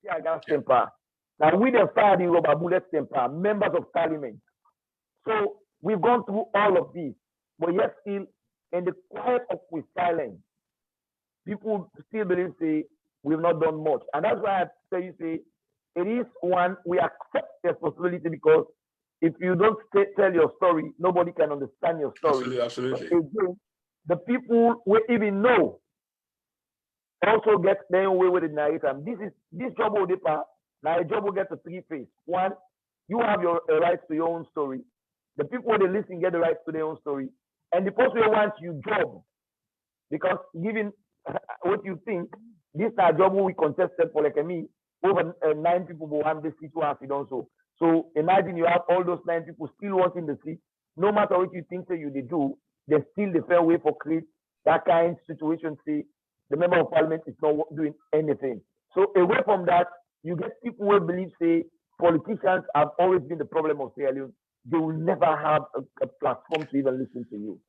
Yeah, gas temper. Now we the fire the rubber bullet temper, members of parliament. So we've gone through all of this, but yet still in the quiet of with silence, people still believe say we've not done much. And that's why I tell you say it is one we accept responsibility, because if you don't tell your story, nobody can understand your story. Absolutely. But again, the people we even know also get their own way with the narrator. This job will differ. Now a job will get a three-phase. One, you have your rights to your own story. The people they listen get the rights to their own story. And the person who wants you job, because given what you think, this is a job we contested for like me, over 9 people will want the seat to have it also. So imagine you have all those 9 people still wanting the seat. No matter what you think that you do, there's still the fair way for create that kind of situation. Say the member of parliament is not doing anything. So away from that, you get people who believe say politicians have always been the problem of Sierra Leone. They will never have a platform to even listen to you.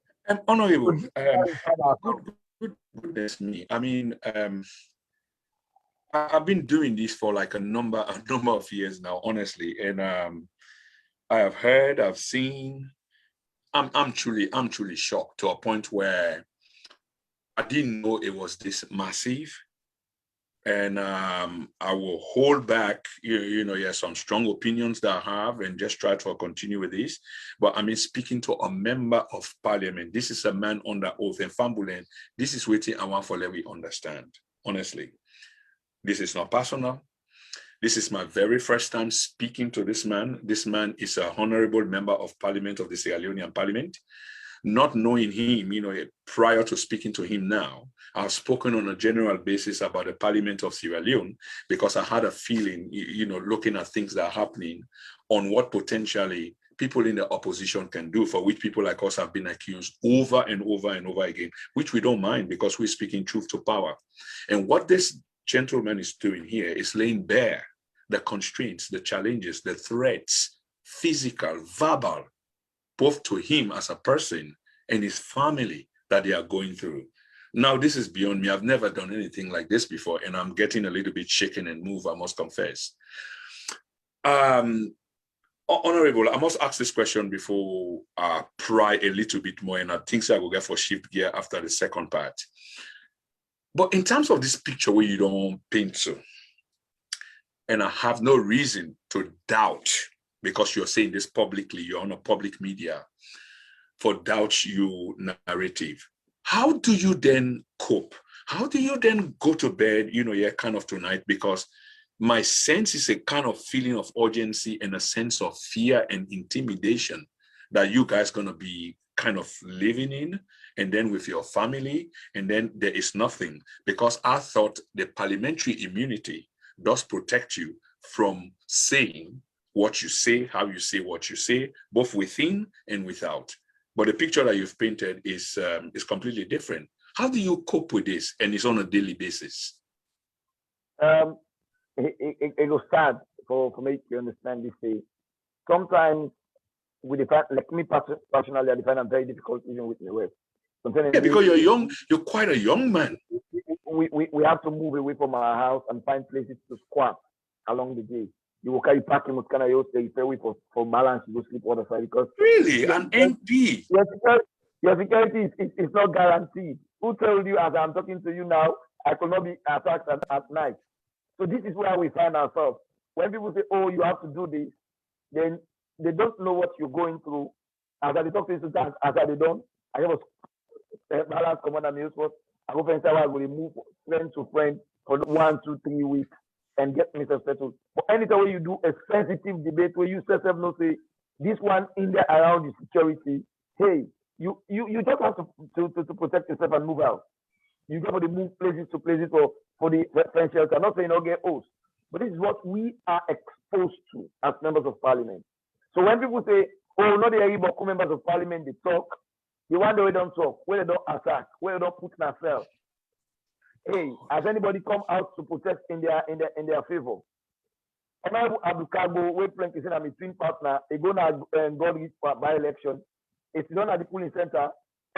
Honorable, goodness me. I mean, I've been doing this for like a number of years now, honestly, and I have heard, I've seen. I'm truly shocked to a point where I didn't know it was this massive, and I will hold back. Some strong opinions that I have, and just try to continue with this. But I mean, speaking to a member of parliament, this is a man under oath and fambulant. This is what I want for let we understand. Honestly, this is not personal. This is my very first time speaking to this man. This man is a honorable member of parliament of the Sierra Leonean parliament. Not knowing him, prior to speaking to him now, I've spoken on a general basis about the parliament of Sierra Leone because I had a feeling, looking at things that are happening on what potentially people in the opposition can do, for which people like us have been accused over and over and over again, which we don't mind because we're speaking truth to power. And what this gentleman is doing here is laying bare the constraints, the challenges, the threats, physical, verbal, both to him as a person and his family that they are going through. Now, this is beyond me. I've never done anything like this before, and I'm getting a little bit shaken and moved, I must confess. Honorable, I must ask this question before I pry a little bit more, and I think I will get for shift gear after the second part. But in terms of this picture where you don't paint so, and I have no reason to doubt, because you're saying this publicly, you're on a public media, for doubt your narrative. How do you then cope? How do you then go to bed, kind of tonight? Because my sense is a kind of feeling of urgency and a sense of fear and intimidation that you guys going to be kind of living in, and then with your family, and then there is nothing. Because I thought the parliamentary immunity does protect you from saying what you say, how you say what you say, both within and without. But the picture that you've painted is completely different. How do you cope with this? And it's on a daily basis. It was sad for me to understand this. Sometimes we define, like me personally, I define I'm very difficult even with the web. Yeah, because you're young, you're quite a young man. We have to move away from our house and find places to squat along the day. You will carry parking with kind of you stay away for balance, you go sleep on the side because really an MP. Yes, Your security is not guaranteed. Who told you, as I'm talking to you now, I could not be attacked at night? So this is where we find ourselves. When people say, oh, you have to do this, then they don't know what you're going through. As I talk to you, as I don't, I have a balance commander news force. I go for I will move friend to friend for 1, 2, 3 weeks and get myself settled. But anytime you do a sensitive debate where you yourself know say this one in there around the security, hey, you just have to protect yourself and move out. You go for the move places to places for the friend shelter. I'm not saying don't get host, but this is what we are exposed to as members of parliament. So when people say, oh, not the Igbo members of parliament, they talk, the one that we don't talk, where they don't attack, where they don't put in ourselves. Hey, has anybody come out to protest in their favor? Honorable Abdul, we plenty say I'm a twin partner. They go now and go by election. It's done at the polling center.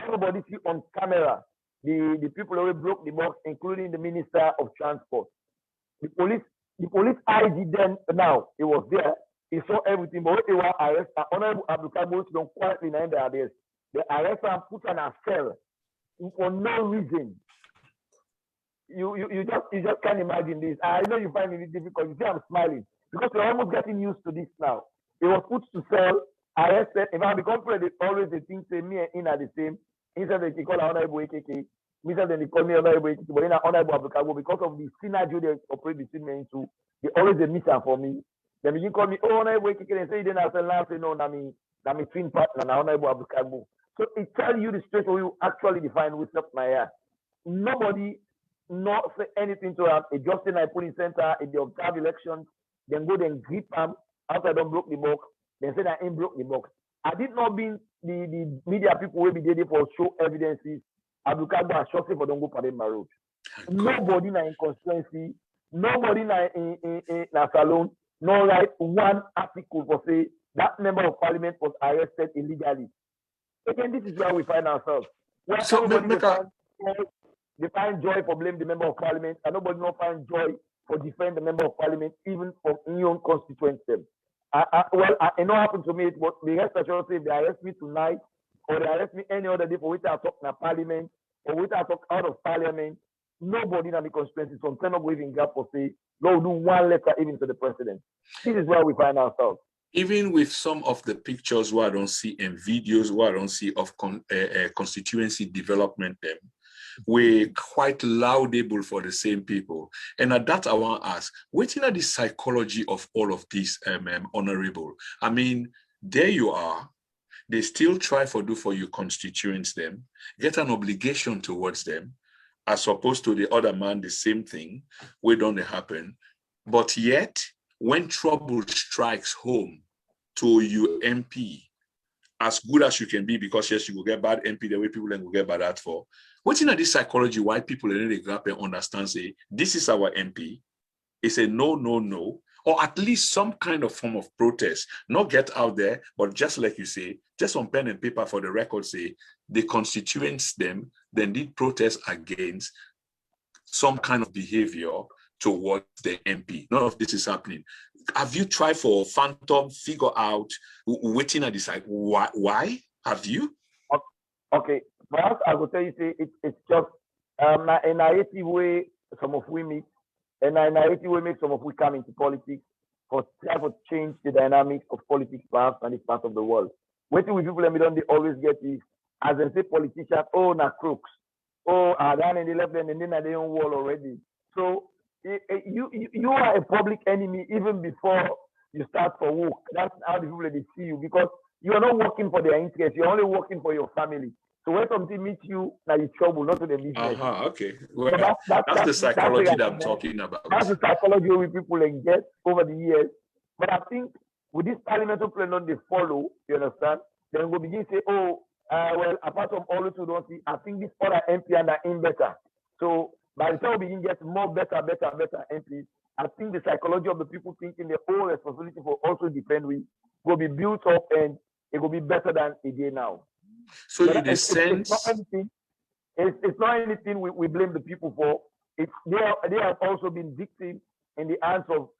Everybody see on camera the people who broke the box, including the Minister of Transport. The police ID then now it was there. He saw everything, but they were arrested. Honorable Abdul don't quietly name the arrest. They arrest and put on a cell for no reason. You just can't imagine this. I know you find it difficult. You see, I'm smiling because we're almost getting used to this now. It was put to sell, arrested. If I become president, always they think say me and in are the same. Instead they call honorable AKK. Instead they call me honorable AKK, but in honorable Abdul because of the synergy they operate between me and two, they always a miss for me. Then begin call me honorable AKK and say then I say no, I'm a twin partner, honorable Abdul. So it tells you the situation where you actually define what's up my ass. Nobody not say anything to them. A just in a polling center, if they observe elections, then go then grip them after they don't block the box, then say that ain't broke the box. I did not mean the media people will be there for show evidences. Abdul are short for don't go Parliament road. Nobody in constituency, nobody in a salon, no write one article for say that member of parliament was arrested illegally. Again, this is where we find ourselves. Where so they find joy for blame the member of parliament, and nobody not find joy for defend the member of parliament, even from your own constituency. It not happened to me, but the rest assured say if they arrest me tonight, or they arrest me any other day for which I talk in parliament, or which I talk out of parliament, nobody in the constituency from turn up even gap for say, no, do one letter even to the president. This is where we find ourselves. Even with some of the pictures where I don't see and videos where I don't see of constituency development, we're quite laudable for the same people. And at that, I want to ask, what's in the psychology of all of these honorable? I mean, there you are. They still try for your constituents them, get an obligation towards them, as opposed to the other man, the same thing, where don't they happen. But yet, when trouble strikes home to your MP, as good as you can be, because yes, you will get bad MP the way people will get bad at for. What's in this psychology why people in the gap and understand say this is our MP? It's a no, or at least some kind of form of protest. Not get out there, but just like you say, just on pen and paper for the record, say the constituents them then did protest against some kind of behavior towards the MP. None of this is happening. Have you tried for phantom figure out waiting at decide why? Have you? Okay, perhaps I will tell you say it's just a narrative way some of we meet, and a narrative way make some of we come into politics for try to change the dynamics of politics perhaps in this part of the world. Waiting with people and they always get is as they say politicians, oh na crooks, oh down in the left and then they own wall already. So you are a public enemy even before you start for work. That's how the people they see you because you are not working for their interest. You're only working for your family. So when something meets you, now you trouble, not to the business. Okay. Well, so that's the psychology that I'm talking about. That's the psychology we people get over the years. But I think with this parliamentary plan on they follow, you understand? Then we'll begin to say, oh, well, apart from all the don't see, I think this other MP and are in better. So by the time we begin get more better MPs, I think the psychology of the people thinking their own responsibility for also defend we will be built up and it will be better than it is now. So in a sense, it's not anything we blame the people for. They have also been victims in the hands of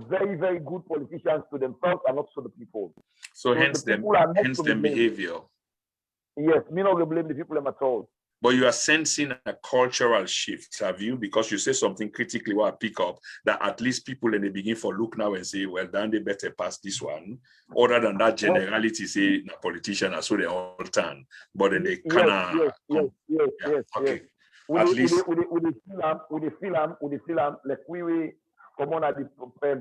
very, very good politicians to themselves and not to the people. So hence them behavior. Yes, me not gonna blame the people at all. But you are sensing a cultural shift, have you? Because you say something critically what I pick up, that at least people in the beginning for look now and say, well, then they better pass this one. Other than that generality, say the politician are so they all turn. But then they kind of Yes. okay. With At the least film, like we come on at the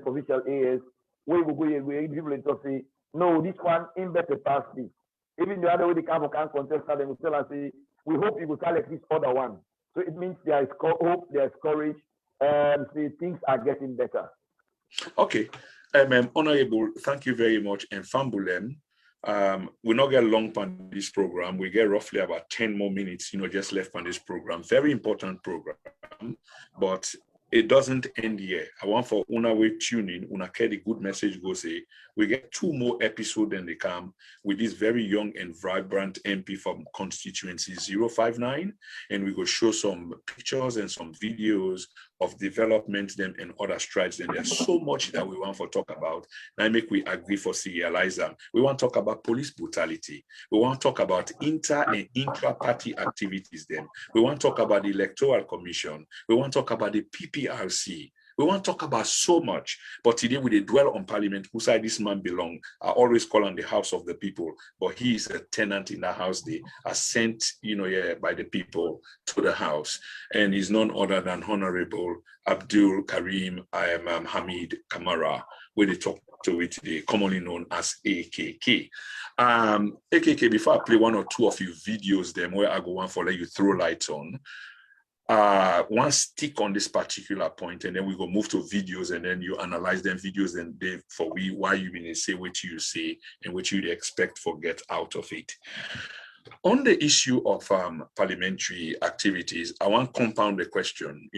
provincial areas, we will go people to say, no, this one in better pass this. Even the other way the camp can contest them will tell us say, we hope you will select this other one. So it means there is hope, there is courage, and see things are getting better. Okay. Honorable, thank you very much. And Fambulem, we not get long on this program. We get roughly about 10 more minutes, just left on this program. Very important program, but it doesn't end here. I want for Una we tune in, Una care the good message go say, we get 2 more episodes and they come with this very young and vibrant MP from constituency 059. And we go show some pictures and some videos of development them and other strides. And there's so much that we want to talk about. Now make we agree for serialize them. We want to talk about police brutality. We want to talk about inter and intra-party activities then. We want to talk about the Electoral Commission. We want to talk about the PPRC. We want to talk about so much, but today we dwell on Parliament, whose side this man belong. I always call on the house of the people, but he is a tenant in that house. They are sent, by the people to the house, and he's none other than Honorable Abdul Karim. I am Hamid Kamara, where they talk to it today, commonly known as AKK. AKK, before I play 1 or 2 of your videos, them where I go on for let you throw lights on. One stick on this particular point, and then we go move to videos, and then you analyze them videos, and they for why you mean say what you say and what you expect for get out of it. On the issue of parliamentary activities, I want to compound the question.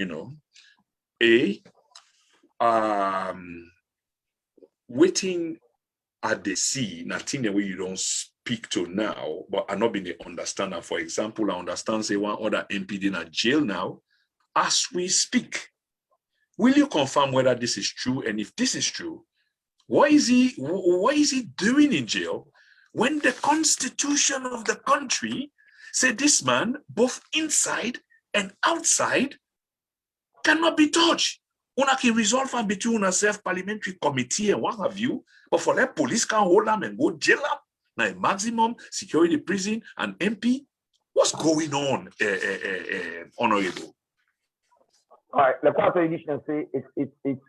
Waiting at the sea, nothing the way you don't speak to now, but I not been the understander. For example, I understand say one other MP in a jail now as we speak. Will you confirm whether this is true? And if this is true, what is he doing in jail when the constitution of the country said this man, both inside and outside, cannot be touched? Una can resolve and between a self-parliamentary committee and what have you, but for that police can hold them and go jail them. Now, maximum security prison and MP. What's going on, Honorable? All right, the part of the say it's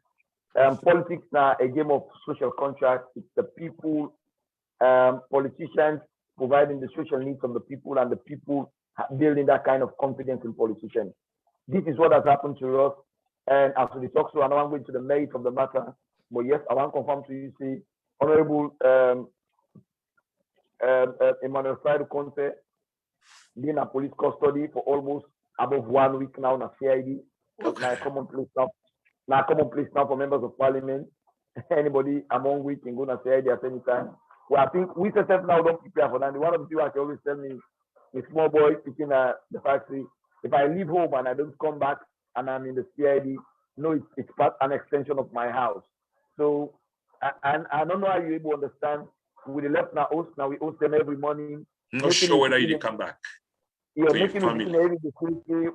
politics now a game of social contract. It's the people, politicians providing the social needs of the people, and the people building that kind of confidence in politicians. This is what has happened to us. And as we talk, so I don't want to go into the merit of the matter, but yes, I want to confirm to you, see, Honorable Emmanuel Saidu Conte being in police custody for almost above 1 week now in a CID. Okay. Now a common place now for members of parliament. Anybody among we can go to CID at any time. Well, I think we yourself now don't prepare for that. One of the people I always tell me, a small boy picking the factory, if I leave home and I don't come back and I'm in the CID, no, it's part an extension of my house. So, and I don't know how you're able to understand. We left now host, now we host them every morning. Not sure whether you come back. Yeah, making it every day.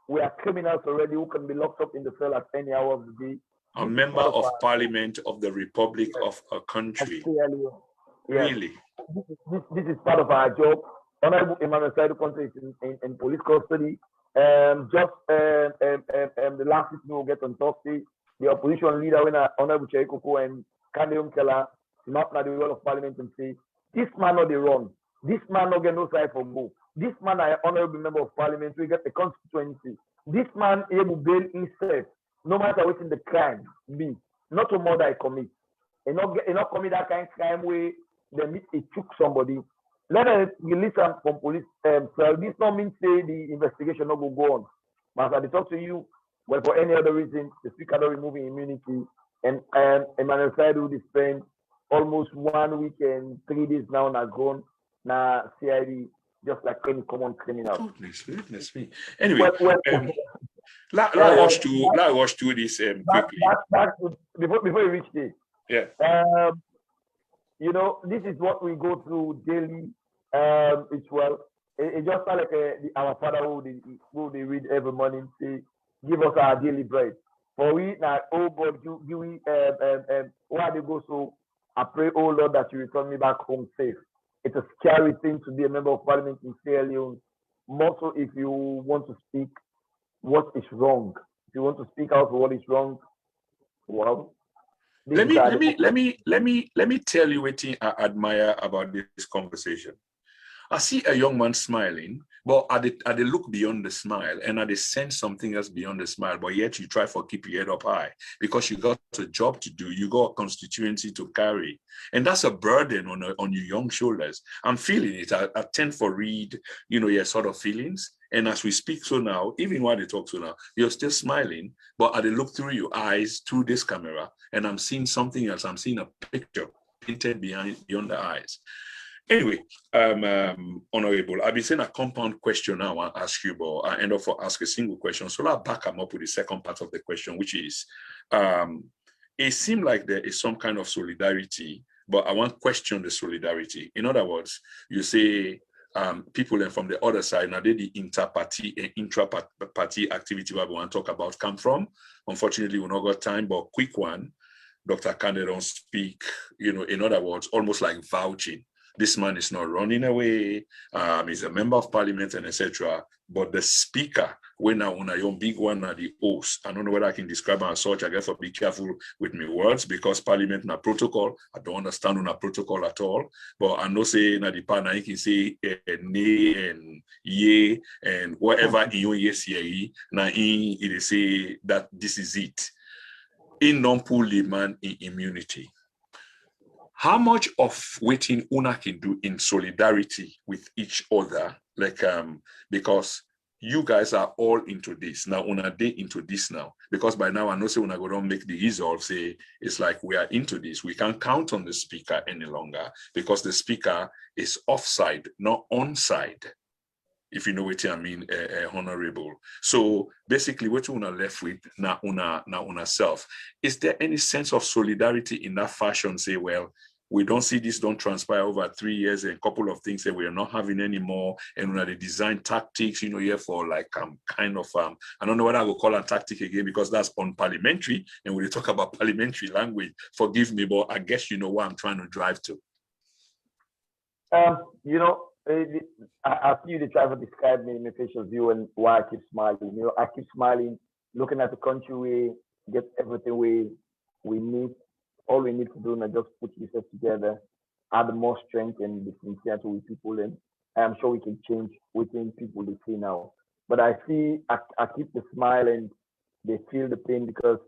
We are criminals already who can be locked up in the cell at any hour of the day. A member of Parliament of the Republic of a country. Really? This is part of our job. Honorable Emmanuel Saidu Conte is in police custody. The last week we will get on Thursday. The opposition leader, when Honorable Chaikoko and Karim Keller, not at the wall of Parliament and say, this man not the wrong. This man not get no side for go. This man I honorable member of Parliament, we get a constituency. This man able bail himself, no matter what in the crime be, not to murder I commit. And not commit that kind of crime where they meet it took somebody. Let us release them from police. So this not mean say the investigation not go on. But as I talk to you, well, for any other reason, the speaker not removing immunity, and Emmanuel Saidu will spend almost 1 week and 3 days now na gone na CID, just like any common criminal. Goodness me. Anyway, let's rush through this quickly. Before you reach this, yeah. this is what we go through daily It's well. It just felt like our Father who they read every morning say, "Give us our daily bread." For we now, oh God, give we why they go so. I pray, oh Lord, that you return me back home safe. It's a scary thing to be a member of Parliament in Sierra Leone. More so if you want to speak what is wrong. If you want to speak out for what is wrong, well, Let me tell you what I admire about this conversation. I see a young man smiling, but I look beyond the smile and I sense something else beyond the smile, but yet you try for keep your head up high because you got a job to do, you got a constituency to carry. And that's a burden on your young shoulders. I'm feeling it. I tend to read, your sort of feelings. And as we speak so now, even while they talk so now, you're still smiling, but I look through your eyes, through this camera, and I'm seeing something else. I'm seeing a picture painted beyond the eyes. Anyway, Honorable, I've been saying a compound question now I ask you, but I end up for ask a single question. So I'll back them up with the second part of the question, which is, it seems like there is some kind of solidarity, but I want to question the solidarity. In other words, you say people from the other side, now they the inter-party and intra-party activity what we want to talk about come from. Unfortunately, we not got time, but quick one, Dr. Kande don't speak, in other words, almost like vouching. This man is not running away. He's a member of parliament and etc. But the speaker, when I want a big one, are the host. I don't know whether I can describe him as such. I guess I'll be careful with my words because parliament na protocol. I don't understand on a protocol at all. But I know say na the partner you can say nay and ye and whatever in your yes ye na in it say that this is it. In non-pull the man in immunity. How much of waiting una can do in solidarity with each other, because you guys are all into this now. Una day into this now because by now I know say una go don't make the resolve. Say it's like we are into this. We can't count on the speaker any longer because the speaker is offside, not onside. If you know what I mean, Honorable. So basically, what una left with na una self. Is there any sense of solidarity in that fashion? Say, well, we don't see this don't transpire over 3 years and a couple of things that we are not having anymore. And when they design tactics, here for like kind of I don't know what I will call a tactic again because that's unparliamentary. And when we talk about parliamentary language, forgive me, but I guess you know what I'm trying to drive to. I see you try to describe me in my facial view and why I keep smiling. I keep smiling, looking at the country we get everything we need. All we need to do is just put yourself together, add more strength and be sincere with people, and I am sure we can change within people they see now. But I keep the smile and they feel the pain because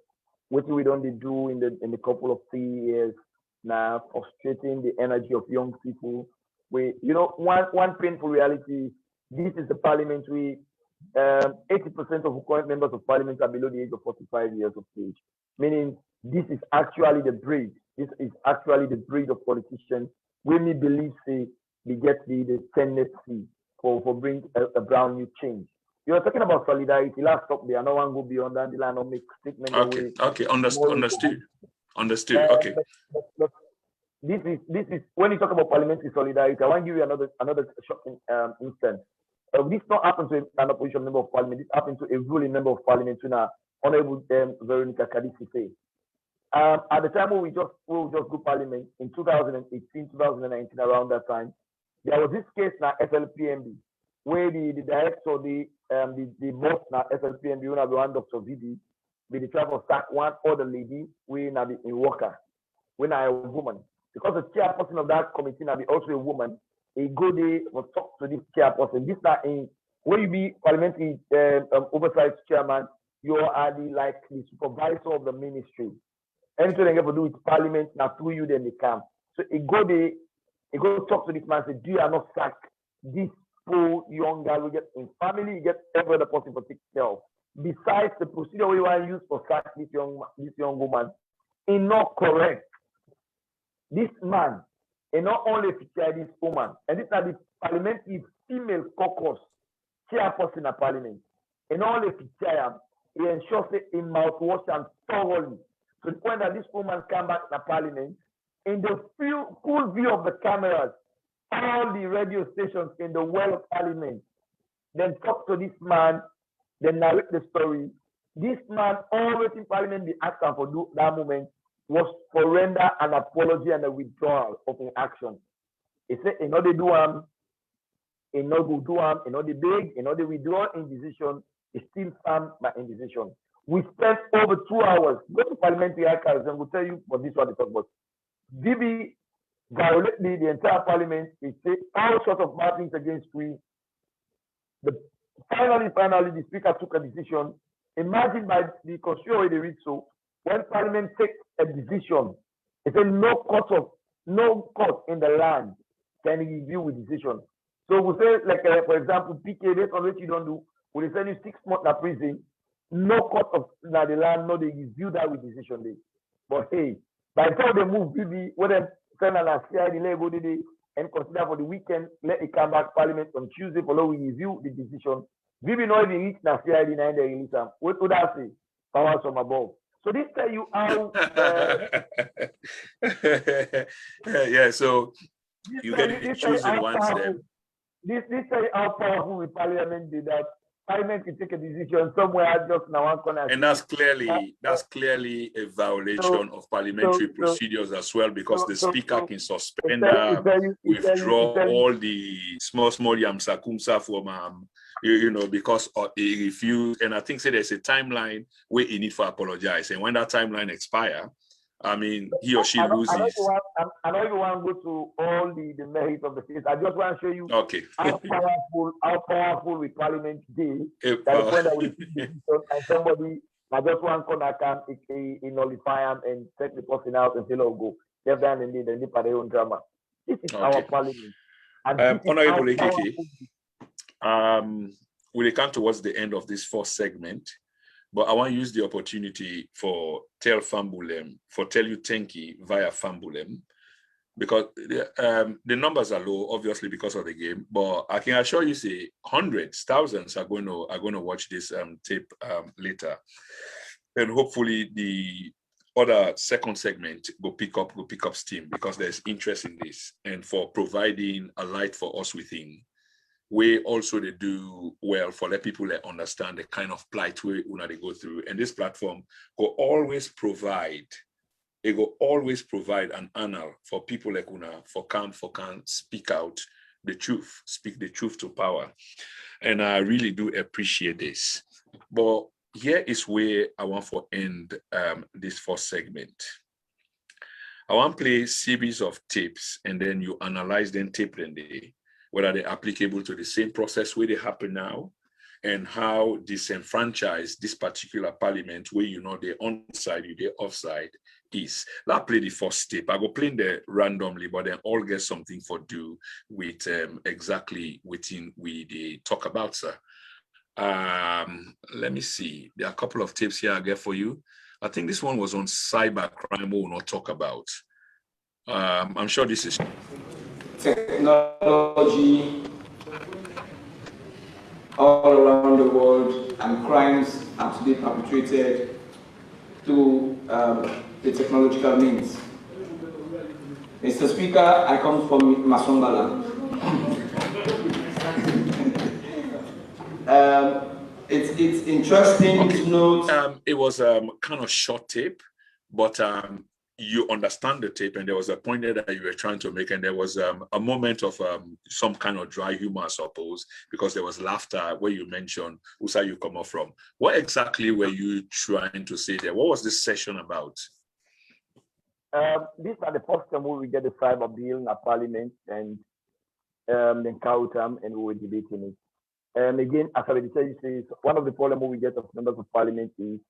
what we don't do in the couple of 3 years now, frustrating the energy of young people. One painful reality, this is the parliament 80% of current members of parliament are below the age of 45 years of age, meaning this is actually the breed. This is actually the breed of politicians. When we believe, say, we get the tendency for bring a brand new change. You were talking about solidarity. Last stop there. I don't want to go beyond that. I don't make statement. Okay. Understood. Okay. But this is when you talk about parliamentary solidarity. I want to give you another shocking instance. This not happened to an opposition member of parliament. This happened to a ruling member of parliament. Honorable Veronica Kadisi. At the time when we just do parliament in 2018, 2019, around that time, there was this case now SLPMB where the director, the boss now SLPMB, when I one Dr. Vidi, they try to sack one other lady when I be in worker, when I a woman. Because the chairperson of that committee now be also a woman, he go there will talk to this chairperson. This now in when you be parliamentary oversight chairman, you are the supervisor of the ministry. Anything they have to do with parliament, now through you, then they come. So he go talk to this man, say, do you not sack this poor young guy we get in family, you get every other person for take care of. Besides the procedure we want to use for sack this young woman, is not correct. This man is not only feature this woman, and this is the parliamentary female caucus chairperson of parliament. And not only feature him, he ensures that he mouthwash him thoroughly. To the point that this woman come back to parliament, in the full view of the cameras, all the radio stations in the world of Parliament, then talk to this man, then narrate the story. This man always in Parliament, the action for that moment was to render an apology and a withdrawal of an action. He said, in order to do in order to do in order big, in order withdraw in decision, is still firm by indecision. We spent over 2 hours. Go to parliamentary archives and we'll tell you what this one is talking about. DB violated the entire parliament. It said all sorts of bad things against we. Finally, the speaker took a decision. Imagine by the constitution they read so, when parliament takes a decision, it says no court in the land can review with decision. So we say, like for example, PK, based on which you don't do, we send you 6 months in prison. No court of the land, no, they review that with decision day. But hey, by the time they move BB, when they send an CID go today and consider for the weekend, let it come back parliament on Tuesday, follow we review the decision. BB not even reach the CID 9 day release. What would I say? Powers from above. So this tell you how. Yeah, so you get to choose the ones there. This tell you how powerful the parliament did that. Parliament can take a decision somewhere just now one corner. And that's clearly a violation of parliamentary procedures as well, because the speaker can suspend, withdraw all the small yamsakumsa from because he refused. And I think there's a timeline where he need to apologize. And when that timeline expire, I mean, he or she loses. I don't even want to go to all the merits of the case. I just want to show you how powerful the parliament is. That when we and somebody, I just want to come, nullify him and take the person out and say, "Oh, go." They've done indeed, and they put their own drama. This is our parliament. Honorable Ekeke, we'll come towards the end of this first segment. But I want to use the opportunity for tell you thank you via Fambulem, because the numbers are low, obviously because of the game. But I can assure you, say hundreds, thousands are going to watch this tape later, and hopefully the other second segment will pick up steam, because there's interest in this and for providing a light for us within. We also they do well for let people understand the kind of plight they go through. And this platform will always provide an honor for people like Una for can speak out the truth, speak the truth to power. And I really do appreciate this. But here is where I want to end this first segment. I want to play a series of tapes, and then you analyze them tape and day, whether they're applicable to the same process where they happen now, and how disenfranchised this particular parliament, where they're on side, they're offside, is. I'll play the first tape. I go play them randomly, but then all get something for do with exactly within they talk about, sir. Let me see. There are a couple of tips here I get for you. I think this one was on cyber crime, we will not talk about. I'm sure this is technology all around the world, and crimes are today perpetrated through the technological means. Mr. Speaker, I come from Masombala. It's interesting to note. It was kind of short tape, but you understand the tape, and there was a point there that you were trying to make, and there was a moment of some kind of dry humor, I suppose, because there was laughter where you mentioned who's you come up from. What exactly were you trying to say there? What was this session about? This is the first time we get the cyber bill in Parliament, and then Kautam, and we were debating it. Again, as I said, one of the problems we get of members of Parliament is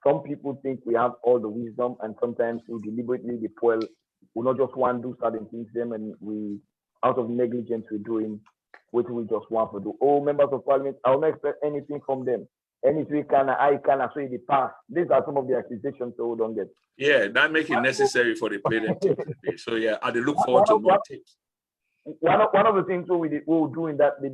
some people think we have all the wisdom, and sometimes we deliberately we not just want to do certain things them, and we, out of negligence, we're doing what we just want to do. Oh, members of Parliament, I will not expect anything from them. Anything I can so in the past. These are some of the accusations so we don't get. Yeah, that make it necessary for the play them tips today. So yeah, I look forward to more tips. One of the things we will do in that we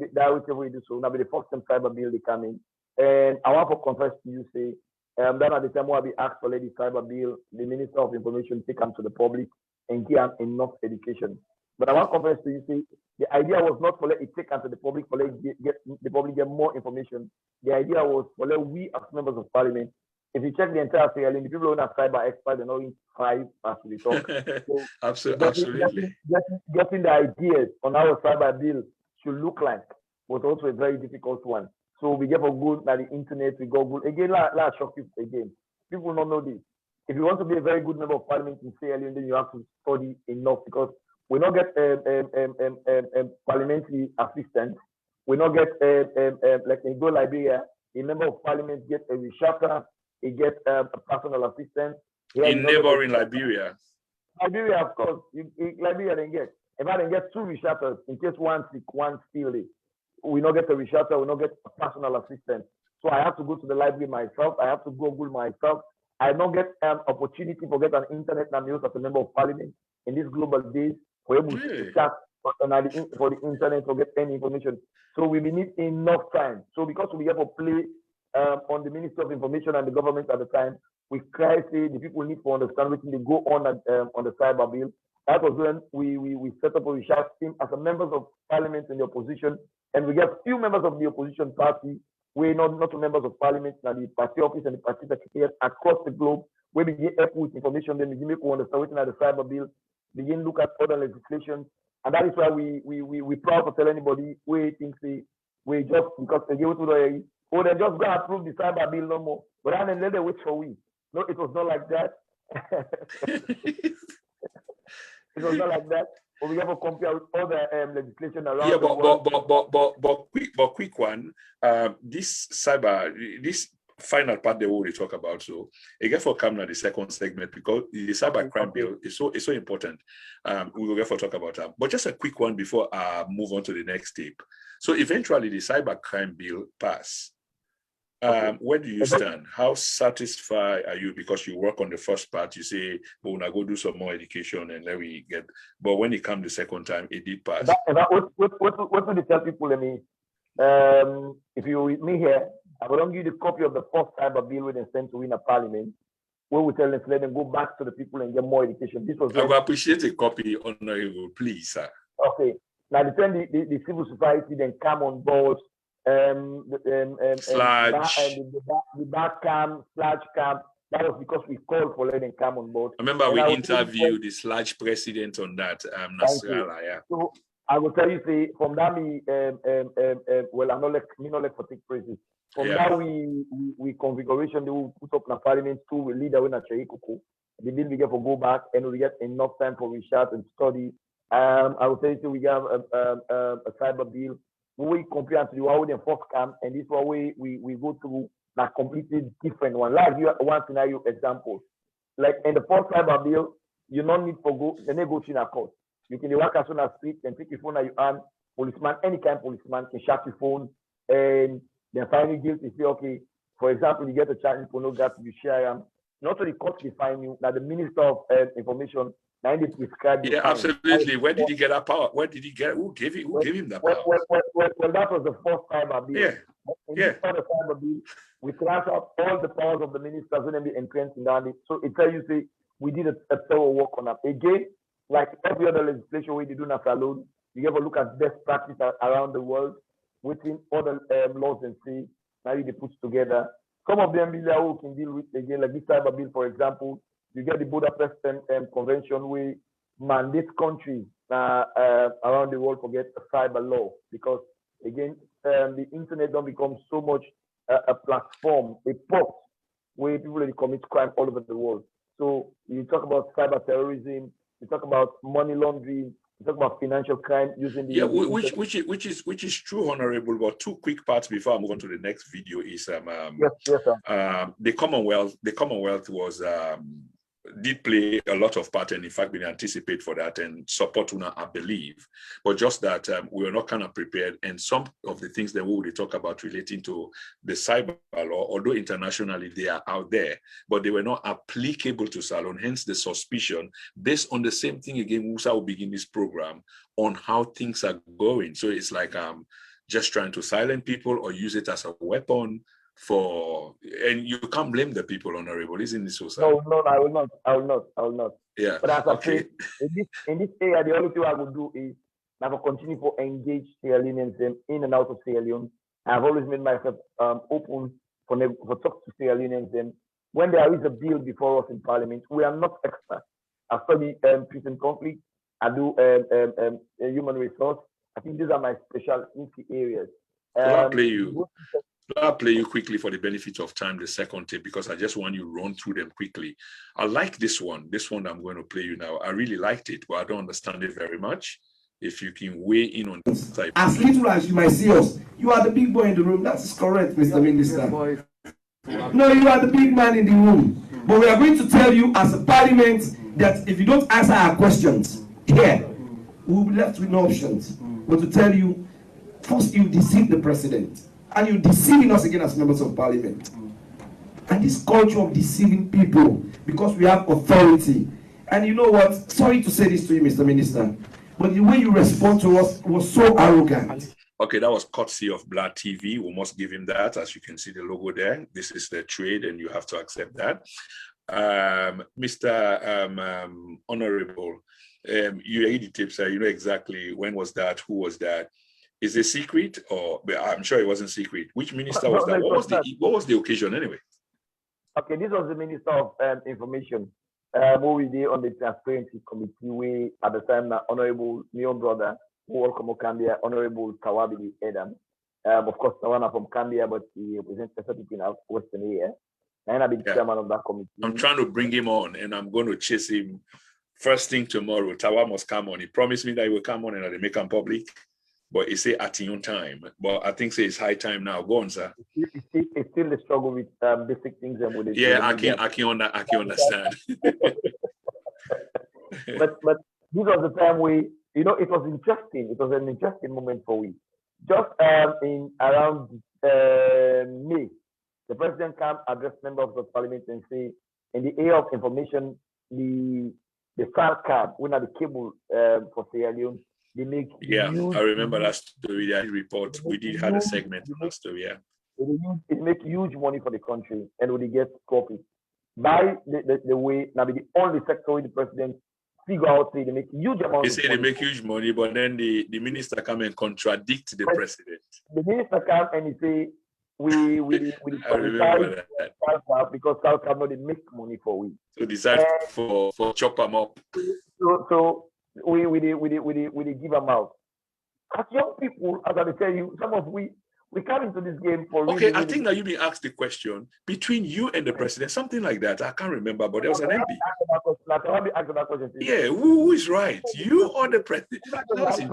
do so now be the first time cyber bill they come in. And I want to confess to you, say, then at the time where we asked for the cyber bill, the Minister of Information take them to the public and give them enough education. But I want conference to you say the idea was not for let it take unto the public for let the public get more information. The idea was for let we as members of parliament. If you check the entire Sierra Leone, the people who are cyber experts, they're not in 5 as we talk. So Absolutely. Getting the ideas on how a cyber bill should look like was also a very difficult one. So we get for good at the internet, we Google again. Let's shock people again. People don't know this. If you want to be a very good member of parliament in Sierra Leone, then you have to study enough because we not get parliamentary assistants. We not get like in Go Liberia, a member of parliament get a researcher, he gets a personal assistant. In neighboring Liberia. Liberia, of course, Liberia then get. If I then get 2 researchers in case one sick, one still it. We not get a researcher, we not get a personal assistant. So I have to go to the library myself. I have to Google myself. I don't get an opportunity to get an internet and use as a member of parliament in these global days for able to chat for the internet to get any information. So we need enough time. So because we have to play on the Ministry of Information and the government at the time, we try to say the people need to understand what they go on the cyber bill. That was when we set up a research team as a members of parliament in the opposition, and we get few members of the opposition party. We're not members of parliament, and the party office and the party secretariat across the globe. We begin help with information, then we begin to understand what's in the cyber bill, begin look at other legislation, and that is why we proud to tell anybody we think we just because they give it to the they just go approve the cyber bill no more. But then let them wait for we. No, it was not like that. It was not like that. But we have to compare with other legislation around the world. Quick one. This final part they will talk about. So again for come now the second segment because the cyber crime bill is so important. We will get for talk about that. But just a quick one before I move on to the next step. So eventually the cyber crime bill pass. Where do you stand? How satisfied are you? Because you work on the first part, you say, "Well, we're gonna go do some more education and then we get." But when it comes the second time, it did pass. What do they tell people? If you're with me here, I will give you the copy of the first cyber bill when they sent to win a parliament. Where we tell them to let them go back to the people and get more education. This was. I would appreciate a copy, Honorable, please, sir. Okay. Now, the time the civil society then come on board. The back camp, slash camp. That was because we called for letting come on board. I remember we interviewed the slash president on that, Nasrallah, yeah. So I will tell you, say, from that well, I'm not like for take praises. From that we configuration, they will put up in the parliament to we leader when a Chaikuku. The bill we get for go back and we get enough time for research and study. I will tell you, so we have a cyber bill. We compare to the one with the first camp, and this one we go through a completely different one. Like you one scenario example. Like in the first cyber bill, you don't need to go to a court. You can walk out on the street and pick your phone at your hand. Policeman, any kind of policeman can shut your phone and then finally guilty. Say, okay, for example, you get a charge for no gas, you share them. Not only court define you, now the Minister of Information. Yeah, absolutely. Where did he get that power? Where did he get? Who gave him that power? Well, that was the first cyber bill. Yeah. The cyber bill, we class out all the powers of the ministers when they entrenched in that. So it tells you, say, we did a thorough work on that. Again, like every other legislation we do not alone, you have a look at best practice around the world, within other laws and see now they put together. Some of them who can deal with again, like this cyber bill, for example. You get the Budapest Convention, we mandate countries around the world forget cyber law because again the internet don't become so much a platform, a port where people really commit crime all over the world. So you talk about cyber terrorism, you talk about money laundering, you talk about financial crime using the which is true, Honorable. But 2 quick parts before I move on to the next video is yes, sir. The Commonwealth was did play a lot of part, and in fact we anticipate for that and support Una, I believe, but just that we were not kind of prepared, and some of the things that we will talk about relating to the cyber law, although internationally they are out there, but they were not applicable to Salon, hence the suspicion based on the same thing again. Musa will begin this program on how things are going. So it's like just trying to silence people or use it as a weapon. for, and you can't blame the people, Honorable, isn't it so, sir? No, I will not. I will not. Yeah. But as I Okay. say, in this area, the only thing I will do is I will continue to engage Sierra Leoneans in and out of Sierra Leone. I've always made myself open for talk to Sierra Leoneans. When there is a bill before us in Parliament, we are not experts. I study peace and conflict. I do human resource. I think these are my specialty areas. I'll play you quickly for the benefit of time, the second tape, because I just want you to run through them quickly. I like this one. This one I'm going to play you now. I really liked it, but I don't understand it very much. If you can weigh in on this type. As little as you might see us, you are the big boy in the room. That is correct, Mr. Minister. No, you are the big man in the room. But we are going to tell you as a parliament that if you don't answer our questions here, we will be left with no options. But to tell you, first you deceive the president, and you're deceiving us again as members of parliament. And this culture of deceiving people because we have authority. And you know what? Sorry to say this to you, Mr. Minister, but the way you respond to us was so arrogant. Okay, that was courtesy of Black TV. We must give him that. As you can see the logo there, this is the trade and you have to accept that. Mr. Honorable, you read the tips, you know exactly when was that, who was that. Is it secret or I'm sure it wasn't secret. Which minister was that? What was the occasion anyway? Okay, this was the Minister of Information. What we did on the Transparency Committee, we at the time Honorable Leone brother, who welcome Kambia, Honorable Tawabi Adam. Of course, Tawana from Kambia, but he represents the in Western area. And I've been chairman of that committee. I'm trying to bring him on, and I'm going to chase him first thing tomorrow. Tawa must come on. He promised me that he will come on and I'll make him public. But he say at your own time. But I think it's high time now. Go on, sir. It's still the struggle with basic things and with it. Yeah, I can understand. but this was the time it was interesting. It was an interesting moment for we. Just in around May, the president came address members of parliament and say, in the area of information, the SAR card, when the cable for Sierra Leone, they make I remember that story. That report. We did have a segment on that story. Yeah, it make huge money for the country, and when they get profit by the way now the only sector where the president figure out say they make huge amounts. They say they make huge money, but then the minister come and contradict the president. The minister come and he say we I remember that because South cannot make money for we. So decide for chop them up. So we give them out. As young people, as I tell you, some of we come into this game for okay. I think that you been asked the question between you and the president, something like that. I can't remember, but there was an MB. Yeah, who is right? You or the president?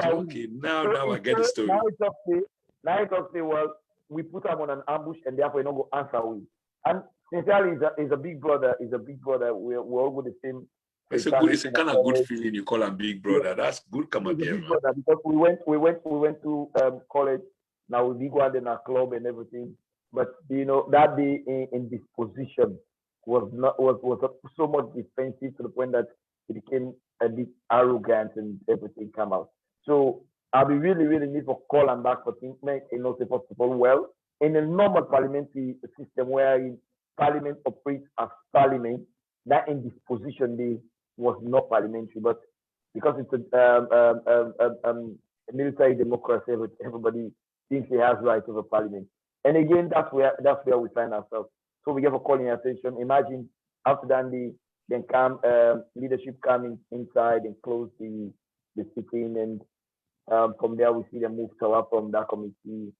Okay, now I get the story. Now it's okay. Well, we put them on an ambush and therefore you don't go answer we. And sincerely, is a big brother. We're all with the same. It's a kind of good feeling. You call him big brother. That's good. Come up here, man. Because we went to college. Now we go out in our club and everything. But that day in this position was so much defensive to the point that it became a bit arrogant and everything came out. So I'll be really need to call them back for things, first of all, well, in a normal parliamentary system where parliament operates as parliament, that in this position was not parliamentary, but because it's a military democracy, everybody thinks he has rights over parliament. And again, that's where we find ourselves. So we give a calling attention. Imagine after that, then leadership coming inside and close the sitting, and from there we see them move from that committee.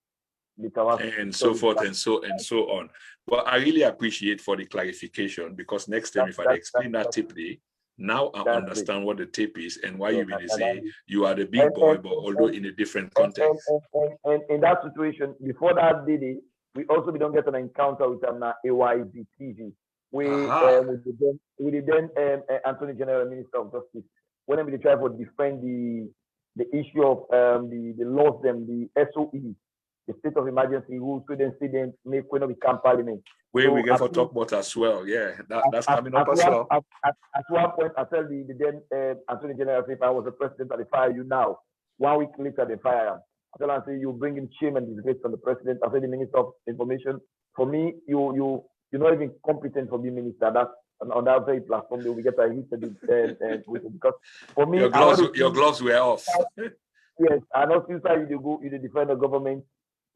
And so forth and so on. But I really appreciate for the clarification, because next time if I explain that tiply, now I understand what the tip is and why you really say you are the big boy, but although in a different context. And in that situation, before that day, we also don't get an encounter with AYB TV. With the then Attorney General Minister of Justice, when we try to defend the issue of the laws, the SOE, the state of emergency rules, students make when we become parliament. We get for talk about as well. Yeah, that's coming up as well. At one point, I tell the then Attorney General, if I was the president, I'd fire you now. 1 week later, they fire him. I tell him, say, you bring in shame and disgrace from the president. I say, the Minister of Information, for me, you're not even competent for being minister. That's on that very platform that we get a hit with it, because for me, your gloves were off. Yes, and also inside you defend the government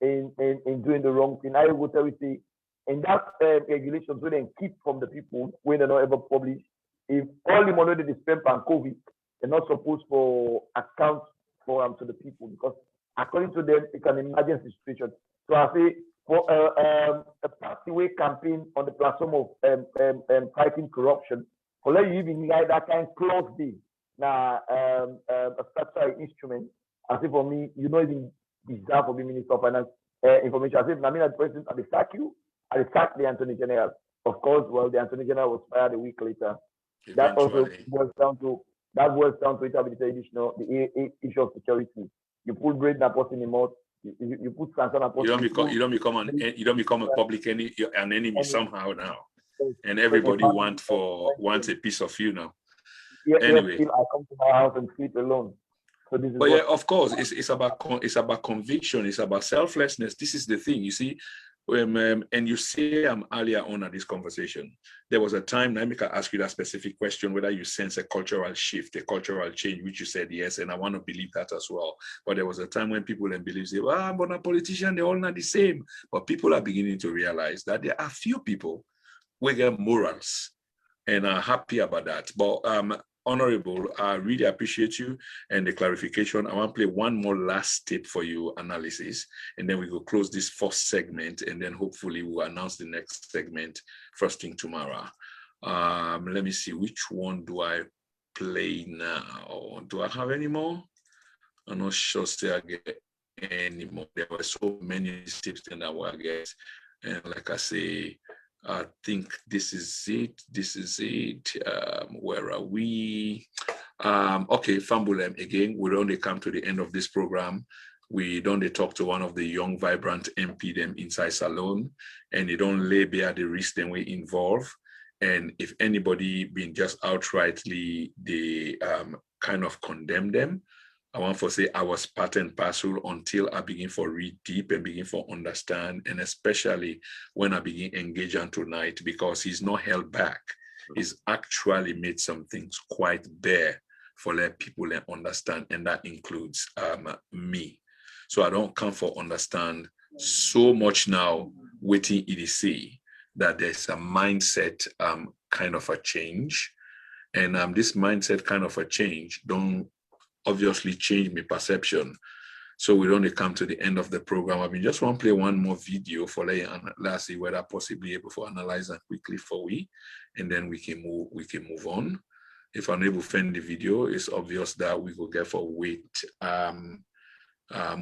in doing the wrong thing. I will tell you, see, in that regulations we then keep from the people when they're not ever published. If all the money they spend on COVID, they're not supposed to account for to the people, because according to them, it's an emergency situation. So I say for a party way campaign on the platform of fighting corruption, for let you even like that kind of clause be now a statutory instrument. I say for me, you know even deserve for being Minister of Finance information. I say I mean the president at the sack you, at the sack the Attorney General. Of course, well the Attorney General was fired a week later. Eventually. That also boils down to the additional the issue of security. You put bread in a person in the mouth. You put sansan a person. You don't become a public an enemy somehow now, and everybody wants a piece of you now. Yeah, anyway, still I come to my house and sleep alone. So this is but yeah, of course, it's about conviction. It's about selflessness. This is the thing, you see. And you say earlier on at this conversation, there was a time, Naimika asked you that specific question, whether you sense a cultural shift, a cultural change, which you said yes, and I want to believe that as well. But there was a time when people then believe, say, well, but a politician, they're all not the same. But people are beginning to realize that there are few people with morals and are happy about that. But Honorable, I really appreciate you and the clarification. I want to play one more last tip for you, analysis, and then we will close this first segment, and then hopefully we'll announce the next segment first thing tomorrow. Let me see, which one do I play now? Do I have any more? I'm not sure say I get any more. There were so many tips that I will get, and like I say, I think this is it. This is it. Where are we? Okay, Fambulem again. We only come to the end of this program. We don't talk to one of the young, vibrant MP them inside Salone, and they don't lay bare the risk then we involve. And if anybody being just outrightly, they kind of condemn them. I want to say I was part and parcel until I begin to read deep and begin to understand, and especially when I begin engaging tonight, because he's not held back. He's actually made some things quite bare for let people understand, and that includes me. So I don't come for understand so much now waiting EDC that there's a mindset kind of a change, and this mindset kind of a change don't obviously change my perception. So we don't come to the end of the program. I mean, just want to play one more video for let's see whether possibly able to analyze that quickly for we, and then we can move on. If I'm able to find the video, it's obvious that we will get for wait.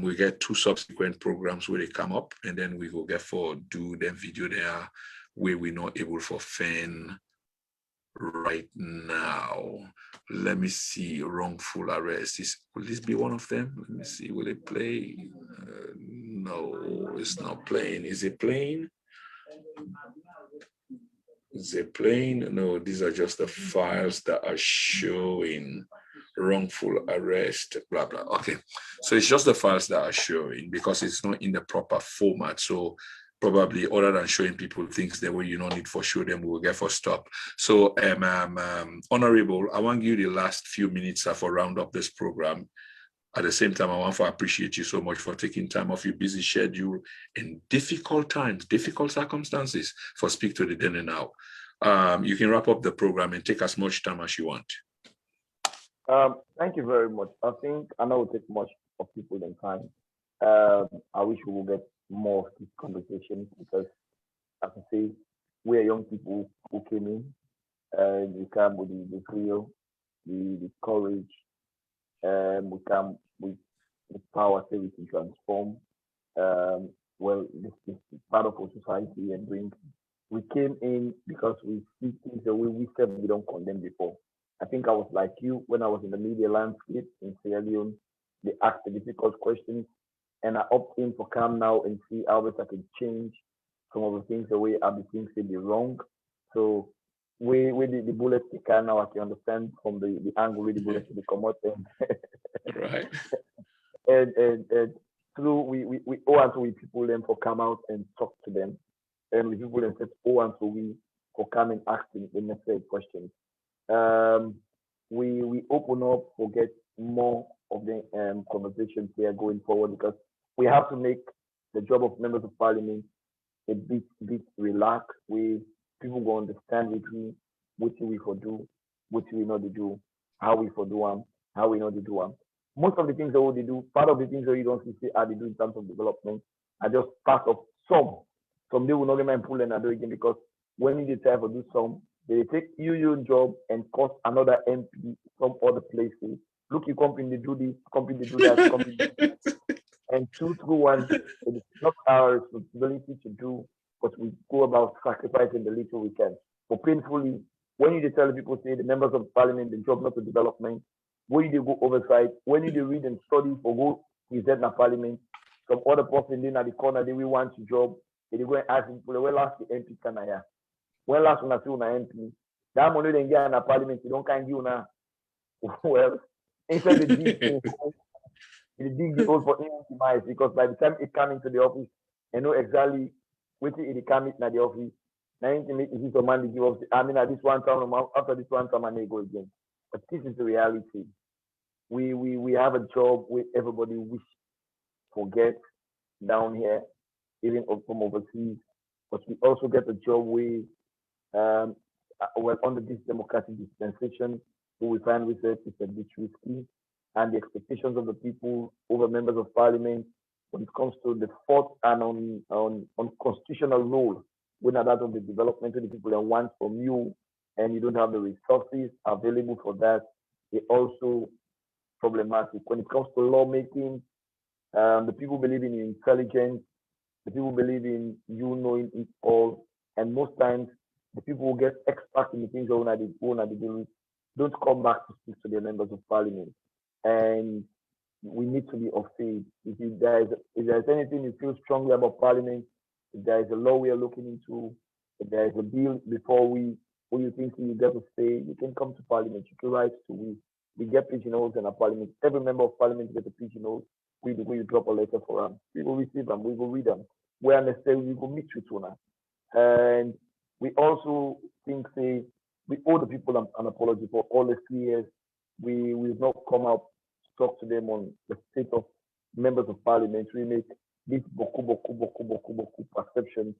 We get two subsequent programs where they come up, and then we will get for do the video there where we're not able for fan right now. Let me see. Wrongful arrest. Will this be one of them? Let me see. Will it play? No, it's not playing. Is it playing? Is it playing? No, these are just the files that are showing wrongful arrest, blah, blah. Okay. So it's just the files that are showing because it's not in the proper format. So probably other than showing people things the way you don't need for show them, we will get for stop. So Honorable, I want to give you the last few minutes for round up this program. At the same time, I want to appreciate you so much for taking time off your busy schedule in difficult times, difficult circumstances for Speak to the Then and Now. You can wrap up the program and take as much time as you want. Thank you very much. I think I know it will take much of people in time. I wish we will get more of this conversation because, as I say, we are young people who came in and we come with the zeal, the courage, we come with the power so we can transform. Well, this is part of our society and we came in because we see things the way we said we don't condemn before. I think I was like you when I was in the media landscape in Sierra Leone. They asked the difficult questions, and I opt in for come now and see how best I can change some of the things the way other things say be wrong. So we the bullet sticker now I can understand from the angle where the bullet should come out Right. and through we owe unto we people them for come out and talk to them. and we people and said, oh, and so we for come and ask the necessary questions. We open up for get more of the conversations here going forward because we have to make the job of members of parliament a bit relaxed. People go understand with me what we for do, what we know to do, how we for do them, how we know to do them. Most of the things that we do, part of the things that you don't see how they do in terms of development are just part of some. Some they will not mind pulling and do again because when you decide to do some, they take your job and cost another MP from other places. Look, your company do this, company do that, company do that. And two through one, it is not our responsibility to do, but we go about sacrificing the little we can. But painfully, when you tell people, say the members of parliament, the job not to development, when you go oversight, when you read and study for go present in parliament, some other person in at the corner, they will want your job, they go and ask people, well, last the MP can I have? When last one I see una MP, that money they get in a parliament, you don't can give una well, instead the dig the hole for him demise because by the time it come into the office, I know exactly what it come into the office. Now it is a man to give us I mean at this one time after this one time and they go again. But this is the reality. We have a job where everybody wish forget down here, even from overseas. But we also get a job where well under this democratic dispensation, who we find research is a bit risky, and the expectations of the people over members of parliament when it comes to the thought and on constitutional role, when that of the development of the people and want from you, and you don't have the resources available for that, it also problematic. When it comes to lawmaking, the people believe in intelligence, the people believe in you knowing it all, and most times the people who get expert in the things they don't come back to speak to their members of parliament. And we need to be of faith. If there's anything you feel strongly about parliament, if there is a law we are looking into, if there is a bill before who you think you get to say, you can come to parliament. You can write to we get pigeonholes in our parliament. Every member of parliament gets a pigeonhole. We drop a letter for them. We will receive them. We will read them. Where necessary, we will meet with you. And we also think, say, we owe the people an apology for all the 3 years. We've not come out to talk to them on the state of members of parliament. We make this boku perception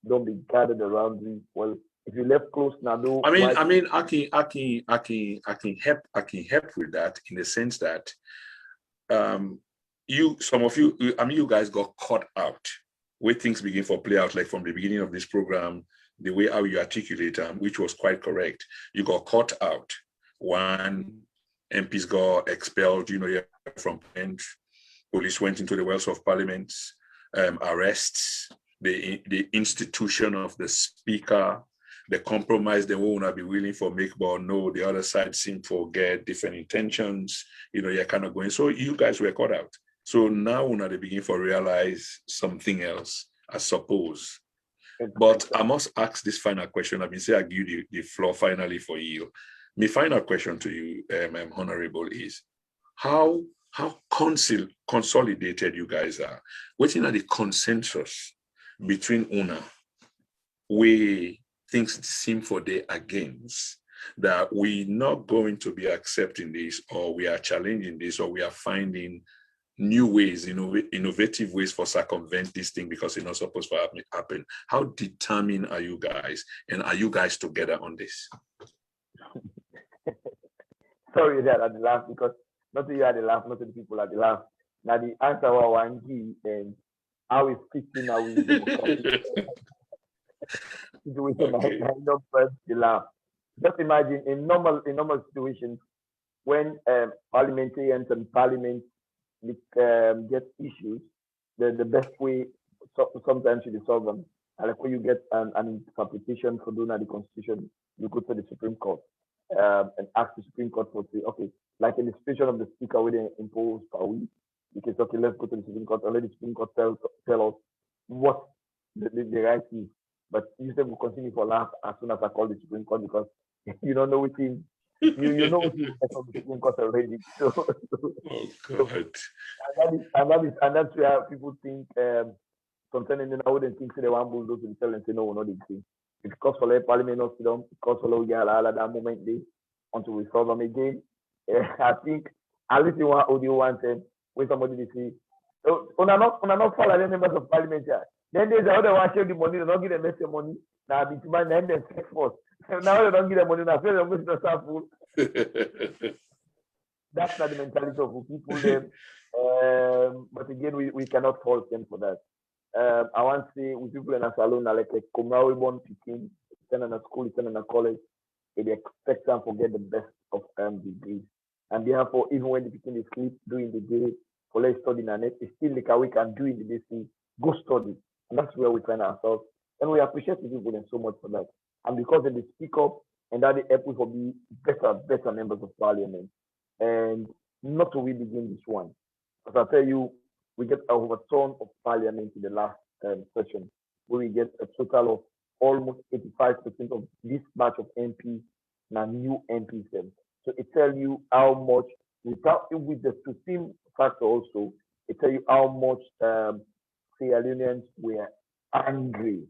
don't be gathered around me. Well, if you left close now, I can help with that in the sense that you guys got caught out where things begin to play out, like from the beginning of this program, the way how you articulate them, which was quite correct. You got caught out. One, MPs got expelled, from Parliament. Police went into the wells of Parliament, arrests, the institution of the speaker, the compromise they won't be willing for make, but no, the other side seem to get different intentions, you're kind of going. So you guys were caught out. So now they begin to realize something else, I suppose. But I must ask this final question. I've been saying I give you the floor finally for you. My final question to you, Honorable, is how consolidated you guys are. Waiting at the consensus between UNA, where things seem for the against, that we're not going to be accepting this, or we are challenging this, or we are finding new ways, innovative ways for circumvent this thing because it's not supposed to happen. How determined are you guys? And are you guys together on this? Sorry that I laugh because not you had the laugh, not the people had the laugh. Now the answer was one key and how is fixing our situation. I don't press the laugh. Just imagine in normal situations when parliamentarians and parliament get issues, the best way sometimes to solve them. And like when you get an interpretation for doing the constitution, you go to the Supreme Court and ask the Supreme Court for say, okay, like in the situation of the speaker where they impose power, you can say, okay, let's go to the Supreme Court and let the Supreme Court tell us what the right is. But you said we'll continue for laugh as soon as I call the Supreme Court because you don't know what team. You know what is from the Supreme Court already. So, oh God. And that's where people think sometimes I wouldn't think they want bulldoze to tell and say no, we're not the thing. Because for the parliament not sit down, because for we get that moment day until we solve them again. I think at least you want audio one time when somebody they say, so on not follow the members of parliament here. Then there's the other one share the money, they don't give them extra money. Now the man then they sex force. Now they don't give them money, now they're going to start full. That's not the mentality of people then. But again, we cannot fault them for that. I want to say with people in a salon like a Komrawe born picking, send in a school, send in a college, they expect them to get the best of degrees. And therefore, even when the people they sleep during the day, for let's study in the net, it's still like a week and doing the day, go study. And that's where we find ourselves. And we appreciate the people so much for that. And because they speak up and that they help us to be better members of parliament. And not to we begin this one. As I tell you, we get a overturn of parliament in the last session, where we get a total of almost 85% of this batch of MPs now new MPs. So it tells you how much, with the supreme factor also, it tells you how much Sierra Leoneans were angry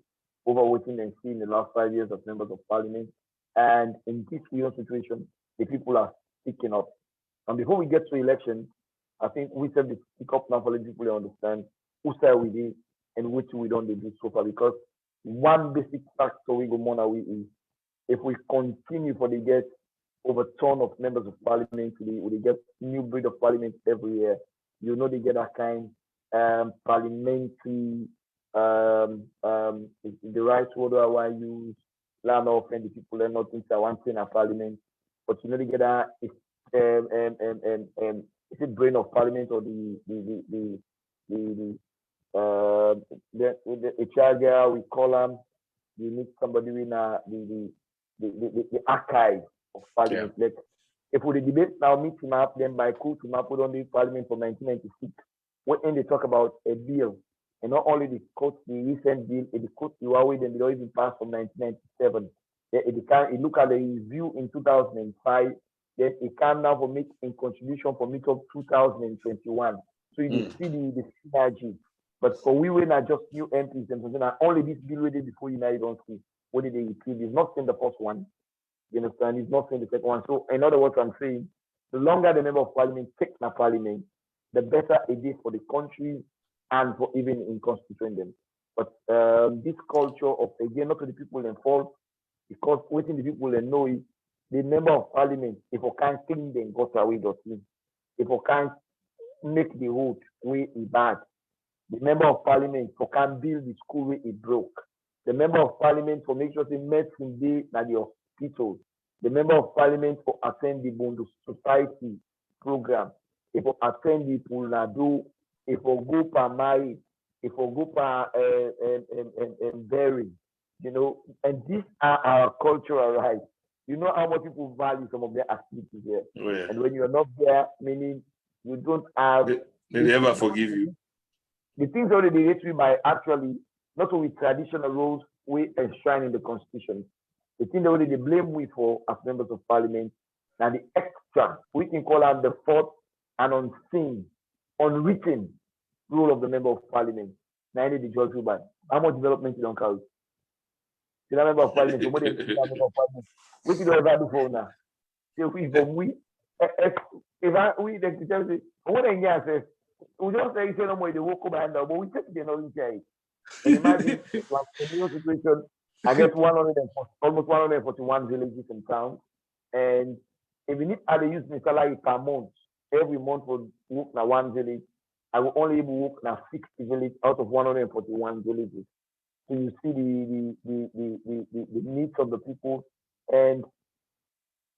over what they see in the last 5 years of members of parliament. And in this real situation, the people are speaking up. And before we get to election, I think we have to speak up now for the people to understand who side we did and which we don't do so far. Because one basic factor we go more away is if we continue for the get overturn of members of parliament, we get new breed of parliament every year. You know they get that kind parliamentary the right word I want to use, land offend the people and not things I want to in a parliament. But you know they get that is it brain of parliament or the HR girl we call them. You need somebody in the archive of parliament. Yeah. Like if we debate now, meet him up, then by coup to map on the parliament from 1996, when they talk about a bill, and not only the recent bill, it quote the Huawei, then they don't even pass from 1997. It look at the review in 2005. Then it can now for make in contribution for meet up 2021. So you see the synergy. But for we were not just new MPs and something, only this bill we did before you don't see what did they retrieve. It's not in the first one. You understand? It's not in the second one. So in other words, I'm saying the longer the member of parliament takes the parliament, the better it is for the country and for even in constituting them. But this culture of again not to the people involved, because waiting the people they know it. The member of parliament, if we can't clean the gutter way dirty, if we can't make the road way bad, the member of parliament for can't build the school way it broke, the member of parliament for make sure the medicine day at the hospitals, the member of parliament for attend the Bondo Society program, if we attend the Pulnado, if we go per marriage, if we go per bury, you know, and these are our cultural rights. You know how much people value some of their activities here. Oh, yeah. And when you're not there, meaning you don't have... They never forgive you. The things already hate by actually, not only traditional roles we enshrine in the Constitution. The thing that already they blame we for as members of parliament, now the extra, we can call out the fourth and unseen, unwritten rule of the member of parliament. Now I need the judge by how much development you don't carry. The member of parliament, somebody member of parliament. What you do ever do for now? If we the tell you, what I say, we just say no more the walk behind but we take the knowledge here. Imagine like a new situation. I get almost 141 villages in town, and if you need to use my salary per month, every month will work na one village. I will only able work na 60 villages out of 141 villages. So you see the needs of the people, and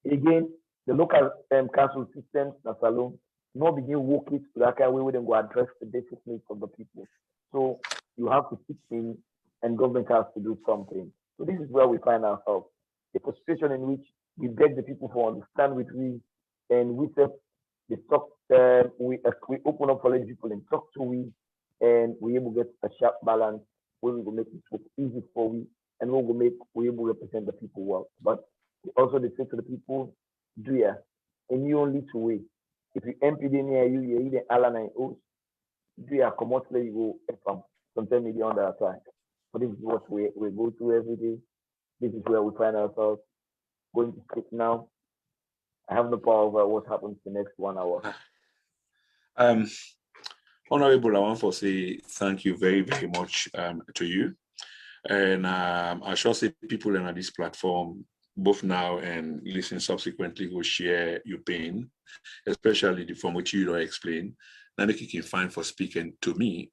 again the local council systems that's alone not begin work it to that kind of way where they go address the basic needs of the people. So you have to pitch in, and government has to do something. So this is where we find ourselves, a situation in which we beg the people to understand with we, and we say the talk. We open up for the people and talk to we, and we able to get a sharp balance. We will make it easy for we, and we able to represent the people well. But also they say to the people, do ya, and you only two ways. If you MP near you, you either Alan and O's, do ya come out there you go FM. content media under attack. But this is what we go through every day. This is where we find ourselves. Going to sleep now. I have no power over what happens the next 1 hour. Honorable, I want to say thank you very, very much to you. And I shall say people on this platform, both now and listen subsequently, will share your pain, especially the form which you don't explain. Now you can find for speaking to me,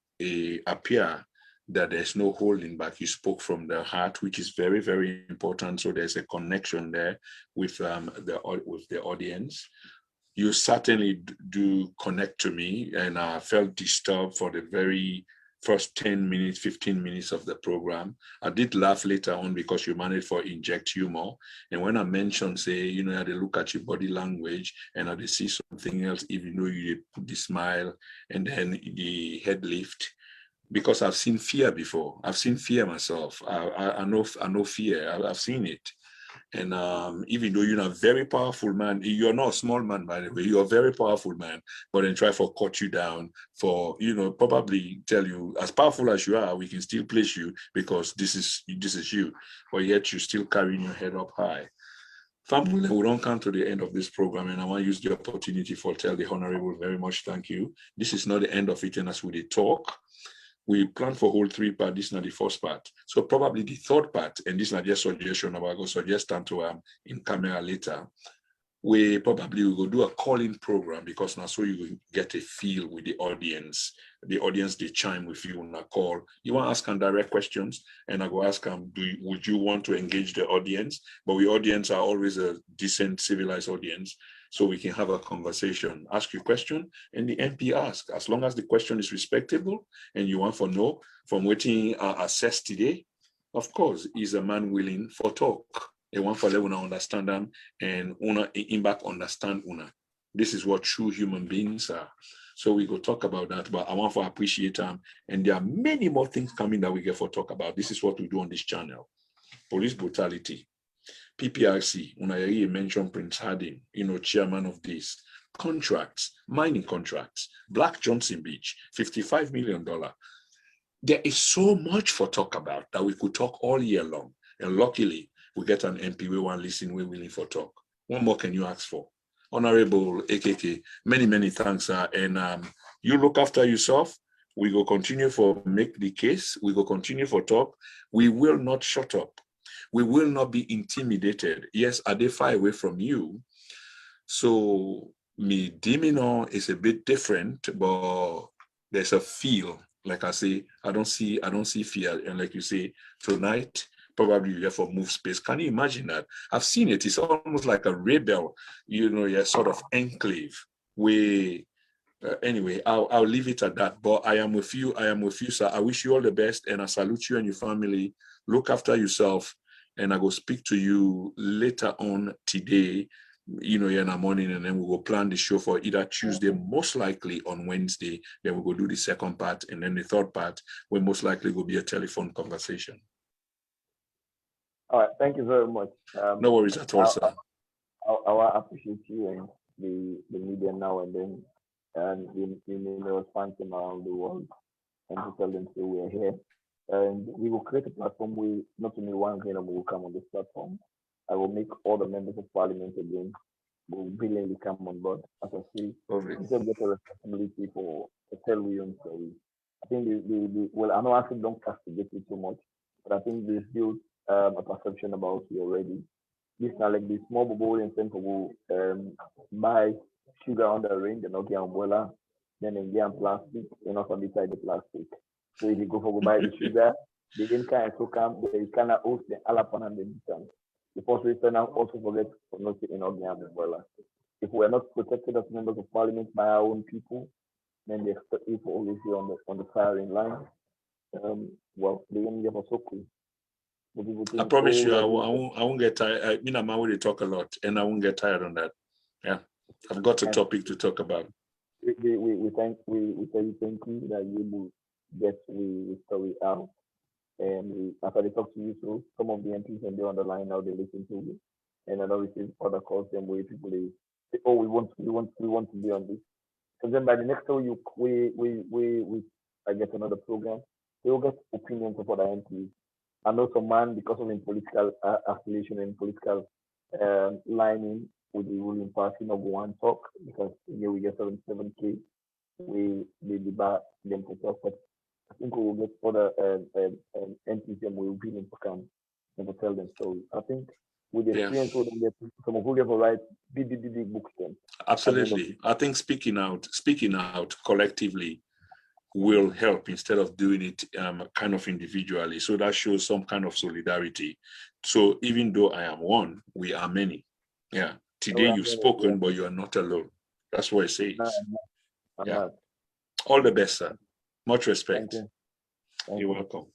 appear that there's no holding back. You spoke from the heart, which is very, very important. So there's a connection there with the audience. You certainly do connect to me, and I felt disturbed for the very first 10 minutes, 15 minutes of the program. I did laugh later on because you managed to inject humor. And when I mentioned, say, you know, they look at your body language and they see something else, even though you put the smile and then the head lift, because I've seen fear before. I've seen fear myself. I know fear. I've seen it. And even though you're a very powerful man, you're not a small man, by the way, you're a very powerful man, but then try to cut you down for, you know, probably tell you, as powerful as you are, we can still place you because this is you, but yet you're still carrying your head up high. Family, we don't come to the end of this program, and I want to use the opportunity for tell the Honorable very much thank you. This is not the end of it, and as we talk, we plan for whole 3 parts. This is not the first part. So probably the third part, and this is not just suggestion, I will go suggest to in camera later. We probably will do a call-in program because now so you will get a feel with the audience. The audience, they chime with you on a call. You want to ask them direct questions, and I go ask them, would you want to engage the audience? But we audience are always a decent, civilized audience. So we can have a conversation, ask you a question, and the MP ask. As long as the question is respectable and you want to know from what he assessed today, of course, is a man willing for talk. They want for them to understand them and in back understand una. This is what true human beings are. So we go talk about that, but I want to appreciate them. And there are many more things coming that we get for talk about. This is what we do on this channel. Police brutality. PPRC, when I mentioned Prince Harding, you know, chairman of this, contracts, mining contracts, Black Johnson Beach, $55 million. There is so much for talk about that we could talk all year long. And luckily, we get an MP, we want to listen, we're willing for talk. What more can you ask for? Honorable AKK, many, many thanks. And you look after yourself. We will continue for make the case. We will continue for talk. We will not shut up. We will not be intimidated. Yes, are they far away from you? So me demeanor is a bit different, but there's a feel. Like I say, I don't see fear. And like you say, tonight, probably you have for move space. Can you imagine that? I've seen it. It's almost like a rebel, you know, a sort of enclave. Anyway, I'll leave it at that. But I am with you, sir. I wish you all the best, and I salute you and your family. Look after yourself. And I will speak to you later on today, you know, in the morning, and then we will plan the show for either Tuesday, most likely on Wednesday. Then we will do the second part, and then the third part will most likely will be a telephone conversation. All right, thank you very much. No worries at all, sir. I appreciate you and the media now and then, and the fans from around the world, and to tell them so we're here. And we will create a platform where not only one Zainab will come on this platform. I will make all the members of parliament again will brilliantly come on board. As I see, they get a responsibility for tell we own story. I think well, I know I don't castigate it too much, but I think they've built a perception about you already. This now like the small bubble and people will buy sugar on the range and not get umbrella, then they get plastic and also beside the plastic. So if you go for buy the sugar, they didn't kind of so come, they kind of host the alapan and the distance. The first reason also forget for not in organic umbrella. If we are not protected as members of parliament by our own people, then they expect you to always be on the firing line. Well, they won't get us so cool. I promise you, I won't get tired. Me and my way talk a lot, and I won't get tired on that. Yeah, I've got a topic to talk about. We tell you thank you that you will get the story out. And after they talk to you, so some of the MPs and they're on the line now, they listen to you. And I know we see other calls them where people they say, oh, we want to be on this. So then by the next time I get another program, they will get opinions of other MPs. I know some man, because of his political affiliation and political lining with the ruling party, not go and talk because here we get 77K. We debate them to talk, but I think we will get other MPs and we will bring them to come and to tell them stories. I think with the experience, we will get some who have a right big books then. Absolutely. I think speaking out collectively will help instead of doing it kind of individually. So that shows some kind of solidarity. So even though I am one, we are many. Yeah. Today you've spoken, but you are not alone. That's what it says. I'm yeah. not. All the best, sir. Much respect. Thank You're welcome.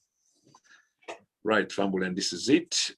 Right, Fambul, and this is it.